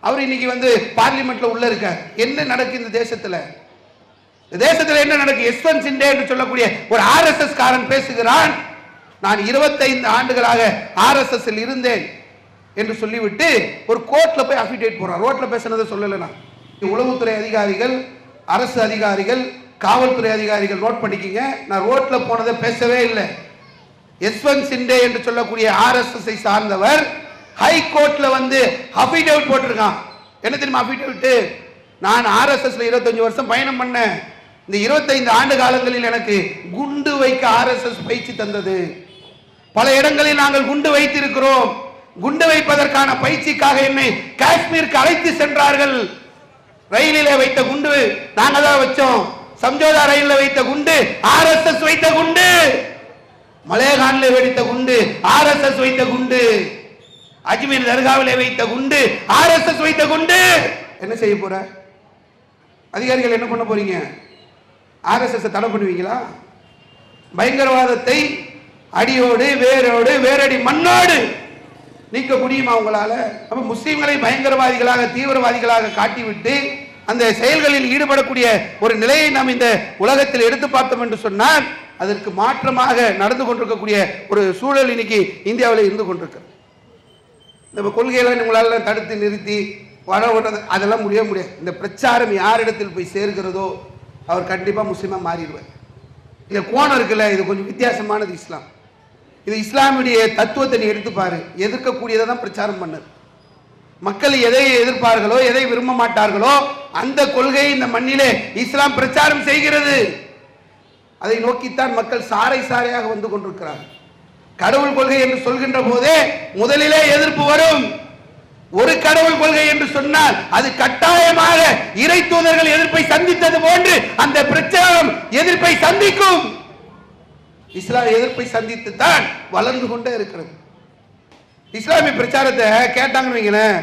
[SPEAKER 1] அவர் இன்னைக்கு பார்லிமெண்ட்ல உள்ள இருக்கார். என்ன நடக்கு இந்த தேசத்தில்? என்ன நடக்கு? யஸ்வந்த் சிண்டே என்று சொல்லக்கூடிய ஒரு RSS காரன் பேசுகிறான், நான் 25 ஆண்டுகளாக RSS இருந்தேன் என்று சொல்லிவிட்டு ஒரு கோர்ட்ல போய் அஃபிடேட் போறான். ரோட்ல பேசினதை சொல்லல. உளவுத்துறை அதிகாரிகள், அரசு அதிகாரிகள், காவல்துறை அதிகாரிகள் நோட் பண்ணிக்கிங்க, நான் ரோட்ல போனதை பேசவே இல்லை. யஸ்வந்த் சிண்டே என்று சொல்லக்கூடிய RSS சார்ந்தவர் ஹை கோர்ட்ல அஃபிடேவிட் போட்டிருக்கான். என்ன தெரியுமா அஃபிடேவிட்? நான் RSSல 25 வருஷம் பயணம் பண்ணேன். இந்த 25 ஆண்டு காலங்களில் எனக்கு குண்டு வைக்க RSS பயிற்சி தந்தது. பல இடங்களில் நாங்கள் குண்டு வைத்திருக்கிறோம். குண்டு வைப்பதற்கான பயிற்சிக்காக என்னை காஷ்மீருக்கு அழைத்து சென்றார்கள். ரயிலிலே வைத்த குண்டு நாங்க தான் வச்சோம். சம்ஜோதா ரயிலில் வைத்த குண்டு RSS வைத்த குண்டு. மலேகானில் வெடித்த குண்டு RSS வைத்த குண்டு. அஜ்மீர் தர்காவிலே வைத்த குண்டு RSS வைத்த குண்டு. என்ன செய்ய போற? அதிகாரிகள் என்ன பண்ண போறீங்க? RSS தடை பண்ணுவீங்களா? பயங்கரவாதத்தை அடியோடு வேரோடு வேரடி மண்ணோடு நீக்க முடியுமா உங்களால? அப்ப முஸ்லிம்களை பயங்கரவாதிகளாக, தீவிரவாதிகளாக காட்டிவிட்டு அந்த செயல்களில் ஈடுபடக்கூடிய ஒரு நிலையை நாம் இந்த உலகத்தில் எடுத்து பார்த்தோம் என்று சொன்னால் அதற்கு மாற்றமாக நடந்து கொண்டிருக்கக்கூடிய ஒரு சூழல் இன்னைக்கு இந்தியாவில் இருந்து கொண்டிருக்கிறது. நம்ம கொள்கைகளை உங்களால தடுத்து நிறுத்தி வர அதெல்லாம் முடியாது. இந்த பிரச்சாரம் யாரிடத்தில் போய் சேர்கிறதோ அவர் கண்டிப்பா முஸ்லிமா மாறிடுவார். இந்த கோணம் இருக்குல்ல, இது கொஞ்சம் வித்தியாசமானது. இஸ்லாம் இது இஸ்லாமுடைய தத்துவத்தை நீ எடுத்து பாரு. எதிர்க்கக்கூடியதை தான் பிரச்சாரம் பண்ணது. மக்கள் எதை எதிர்ப்பார்களோ, எதை விரும்ப மாட்டார்களோ அந்த கொள்கையை இந்த மண்ணிலே இஸ்லாம் பிரச்சாரம் செய்கிறது. அதை நோக்கித்தான் மக்கள் சாறை சாறையாக வந்து கொண்டிருக்கிறார்கள். கடவுள் கொள்கை என்று சொல்கின்ற போதே முதலிலே எதிர்ப்பு வரும். ஒரு கடவுள் கொள்கை என்று சொன்னால் அது கட்டாயமாக இறை தூதர்கள் எதிர்ப்பை சந்தித்தது போன்று அந்த பிரச்சாரம் எதிர்ப்பை சந்திக்கும். இஸ்லாம் எதிர்ப்பை சந்தித்து தான் வளர்ந்து கொண்டே இருக்கிறது. இஸ்லாமிய பிரச்சாரத்தை கேட்டாங்கன்னு வைங்களேன்,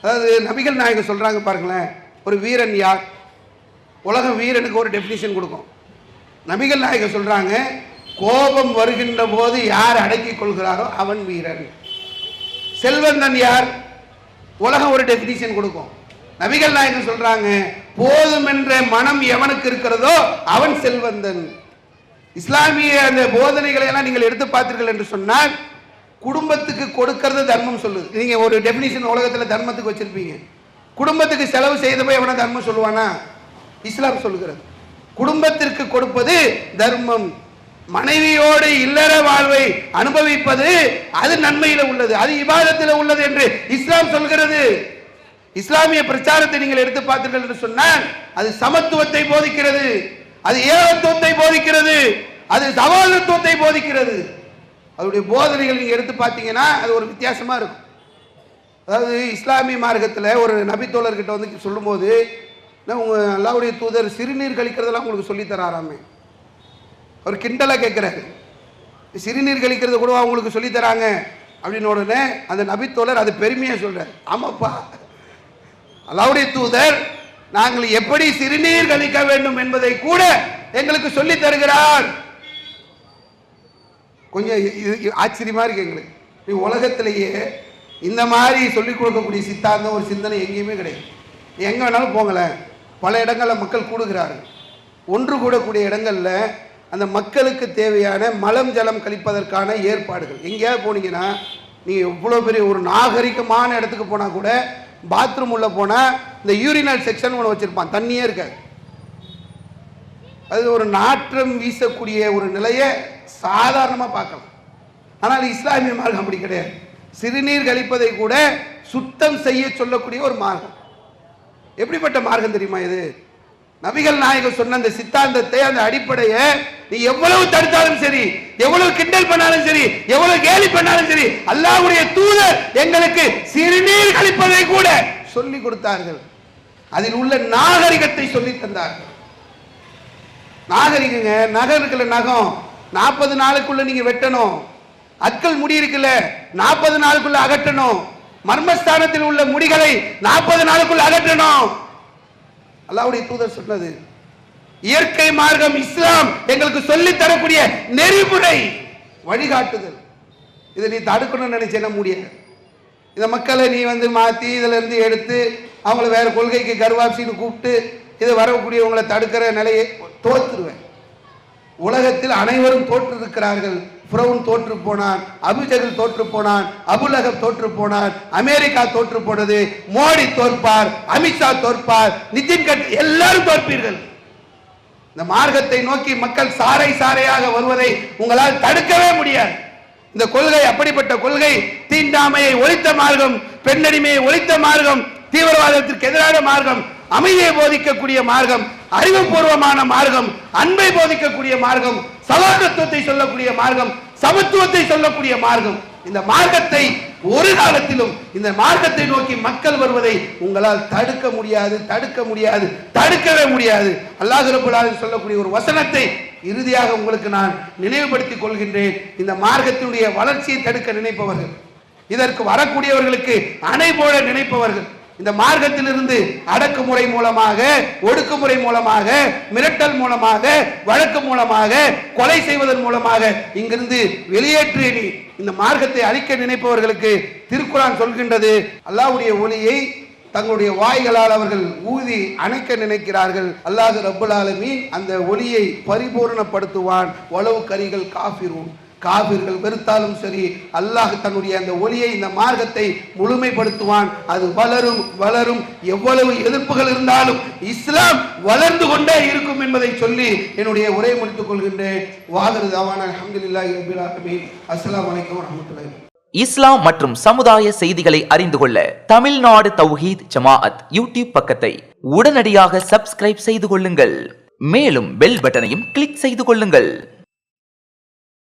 [SPEAKER 1] அதாவது நபிகள் நாயகம் சொல்றாங்க பாருங்களேன், ஒரு வீரன் யார்? உலகம் வீரனுக்கு ஒரு டெபினிஷன் கொடுக்கும். நபிகள் நாயகம் சொல்றாங்க, கோபம் வருகின்ற போது யார் அடக்கிக் கொள்கிறாரோ அவன் வீரன். செல்வந்தன் யார்? உலகம் ஒரு டெபினிஷன் கொடுக்கும். நபிகள் நாயகம் சொல்றாங்க, போதும் என்ற மனம் எவனுக்கு இருக்கிறதோ அவன் செல்வந்தன். இஸ்லாமிய அந்த போதனைகளை எல்லாம் நீங்கள் எடுத்து பார்த்தீர்கள் என்று சொன்னால் குடும்பத்துக்கு கொடுக்கிறது தர்மம் சொல்லுது. நீங்க ஒரு டெபினிஷன் உலகத்தில் தர்மத்துக்கு வச்சிருப்பீங்க. குடும்பத்துக்கு செலவு செய்தபோது எவனா தர்மம் சொல்லுவானா? இஸ்லாம் சொல்லுகிறது குடும்பத்திற்கு கொடுப்பது தர்மம். மனைவியோடு இல்லற வாழ்வை அனுபவிப்பது அது நன்மையில உள்ளது, அது இபாதத்தில் உள்ளது என்று இஸ்லாம் சொல்கிறது. இஸ்லாமிய பிரச்சாரத்தை நீங்கள் எடுத்து பார்த்தீர்கள் என்று சொன்னால் அது சமத்துவத்தை போதிக்கிறது, அது ஏகத்துவத்தை போதிக்கிறது, அது சகோதரத்துவத்தை போதிக்கிறது. அதோடைய போதனைகள் நீங்கள் எடுத்து பார்த்தீங்கன்னா அது ஒரு வித்தியாசமாக இருக்கும். அதாவது இஸ்லாமிய மார்க்கத்தில் ஒரு நபித்தோழர்கிட்ட வந்து சொல்லும்போது, உங்கள் அல்லாஹ்வுடைய தூதர் சிறுநீர் கழிக்கிறதெல்லாம் உங்களுக்கு சொல்லித்தராராமே. அவர் கிண்டலாக கேட்குறாரு, சிறுநீர் கழிக்கிறது கூட அவங்களுக்கு சொல்லித்தராங்க அப்படின்னு. உடனே அந்த நபித்தோழர் அது பெருமையாக சொல்கிறார், ஆமாப்பா அல்லாஹ்வுடைய தூதர் நாங்கள் எப்படி சிறுநீர் கழிக்க வேண்டும் என்பதை கூட எங்களுக்கு சொல்லி தருகிறார். கொஞ்சம் ஆச்சரியமா இருக்கு எங்களுக்கு. உலகத்திலேயே இந்த மாதிரி சொல்லிக் கொடுக்கக்கூடிய சித்தாந்தம் ஒரு சிந்தனை எங்கேயுமே கிடையாது. எங்கே வேணாலும் போங்களேன், பல இடங்களில் மக்கள் கூடுகிறார்கள். ஒன்று கூடக்கூடிய இடங்களில் அந்த மக்களுக்கு தேவையான மலம் ஜலம் கழிப்பதற்கான ஏற்பாடுகள். எங்கேயாவது போனீங்கன்னா நீங்கள் எவ்வளோ பெரிய ஒரு நாகரிகமான இடத்துக்கு போனால் கூட பாத்ரூம் உள்ள போனால் இந்த யூரினல் செக்ஷன் ஒன்று வச்சுருப்பான், தண்ணியே இருக்காது. அது ஒரு நாற்றம் வீசக்கூடிய ஒரு நிலையை சாதாரணமாக பார்க்கலாம். ஆனால் இஸ்லாமிய மார்க்கம் அப்படி கிடையாது. சிறுநீர் கழிப்பதை கூட சுத்தம் செய்ய சொல்லக்கூடிய ஒரு மார்க்கம். எப்படிப்பட்ட மார்க்கம் தெரியுமா இது? நபிகள் நாயகம் சொன்ன அந்த சித்தாந்தத்தை, அந்த அடிப்படையை நீ எவ்வளவு தடுத்தாலும் சரி, எவ்வளவு கிண்டல் பண்ணாலும் சரி, எவ்வளவு கேலி பண்ணாலும் சரி, அல்லாஹ்வுடைய தூதர் எங்களுக்கு சிறுநீர் கழிப்பதை கூட சொல்லி கொடுத்தார்கள். அதில் உள்ள நாகரிகத்தை சொல்லி தந்தார்கள். நாகரிகங்க, நகம் இருக்குல்ல, நகம் 40 நாளுக்குள்ள நீங்க வெட்டணும். அக்கல் முடி இருக்குல்ல, 40 நாளுக்குள்ள அகற்றணும். மர்மஸ்தானத்தில் உள்ள முடிகளை 40 நாளுக்குள்ள அகற்றணும். அல்லாஹ்வுடைய தூதர் சொன்னது. இயற்கை மார்க்கம் இஸ்லாம் எங்களுக்கு சொல்லி தரக்கூடிய நெறிமுறை வழிகாட்டுதல். இதை நீ தடுக்கணும்னு நினைச்சேன்னா முடியாது. இந்த மக்களை நீ வந்து மாற்றி இதுல இருந்து எடுத்து அவங்கள வேற கொள்கைக்கு கருவாப்சின்னு கூப்பிட்டு இது வரக்கூடியவங்களை தடுக்கிற நிலையை தோற்றுருவேன். உலகத்தில் அனைவரும் தோற்று இருக்கிறார்கள். ஃபிரௌன் தோற்று போனான், அபுஜஹல் தோற்று போனான், அபுலஹப் தோற்று போனான், அமெரிக்கா தோற்று போனது, மோடி தோற்பார், அமித்ஷா தோற்பார், நிதின் கட்கரி, எல்லாரும் தோற்பீர்கள். இந்த மார்க்கத்தை நோக்கி மக்கள் சாறை சாறையாக வருவதை உங்களால் தடுக்கவே முடியாது. இந்த கொள்கை அப்படிப்பட்ட கொள்கை. தீண்டாமையை ஒழித்த மார்க்கம், பெண்ணடிமையை ஒழித்த மார்க்கம், தீவிரவாதத்திற்கு எதிரான மார்க்கம், அமைதியை போதிக்கக்கூடிய மார்க்கம், அறிவுபூர்வமான மார்க்கம், அன்பை போதிக்கக்கூடிய மார்க்கம், சகோதரத்துவத்தை சொல்லக்கூடிய மார்க்கம், சமத்துவத்தை சொல்லக்கூடிய மார்க்கம். இந்த மார்க்கத்தை ஒரு காலத்திலும் இந்த மார்க்கத்தை நோக்கி மக்கள் வருவதை உங்களால் தடுக்க முடியாது, தடுக்க முடியாது, தடுக்கவே முடியாது. அல்லாஹ் ரப்பல் ஆலமீன் சொல்லக்கூடிய ஒரு வசனத்தை இறுதியாக உங்களுக்கு நான் நினைவுபடுத்திக் கொள்கின்றேன். இந்த மார்க்கத்தினுடைய வளர்ச்சியை தடுக்க நினைப்பவர்கள், இதற்கு வரக்கூடியவர்களுக்கு அணை போல நினைப்பவர்கள், இந்த மார்க்கத்திலிருந்து அடக்குமுறை மூலமாக, ஒடுக்குமுறை மூலமாக, மிரட்டல் மூலமாக, வழக்கு மூலமாக, கொலை செய்வதன் மூலமாக இங்கிருந்து வெளியேற்றி இந்த மார்க்கத்தை அழிக்க நினைப்பவர்களுக்கு திருக்குர்ஆன் சொல்கின்றது, அல்லாஹ்வுடைய ஒளியை தங்களுடைய வாய்களால் அவர்கள் ஊதி அணைக்க நினைக்கிறார்கள். அல்லாஹ் ரப்பல் ஆலமீன் அந்த ஒளியை பரிபூர்ணப்படுத்துவான். வலவு கரிகள் காஃபிரூன், காபிர்கள் வெறுத்தாலும் சரி, அல்லாஹ் தன்னுடைய அந்த ஒளியை, இந்த மார்க்கத்தை முழுமைப்படுத்துவான். அது வளரும் வளரும். எவ்வளவு எதிர்ப்புகள் இருந்தாலும் இஸ்லாம் வளர்ந்து கொண்டே இருக்கும் என்பதை சொல்லி என்னுடைய உரையை முடித்துக் கொள்கின்றேன். வாஹிரு தஅவானா அல்ஹம்துலில்லாஹி ரப்பில் ஆலமீன். அஸ்ஸலாமு அலைக்கும் வரஹ்மத்துல்லாஹி.
[SPEAKER 2] இஸ்லாம் மற்றும் சமுதாய செய்திகளை அறிந்து கொள்ள தமிழ்நாடு தௌஹீத் ஜமாஅத் யூடியூப் பக்கத்தை உடனடியாக சப்ஸ்கிரைப் செய்து கொள்ளுங்கள். மேலும் பெல் பட்டனையும் கிளிக் செய்து கொள்ளுங்கள்.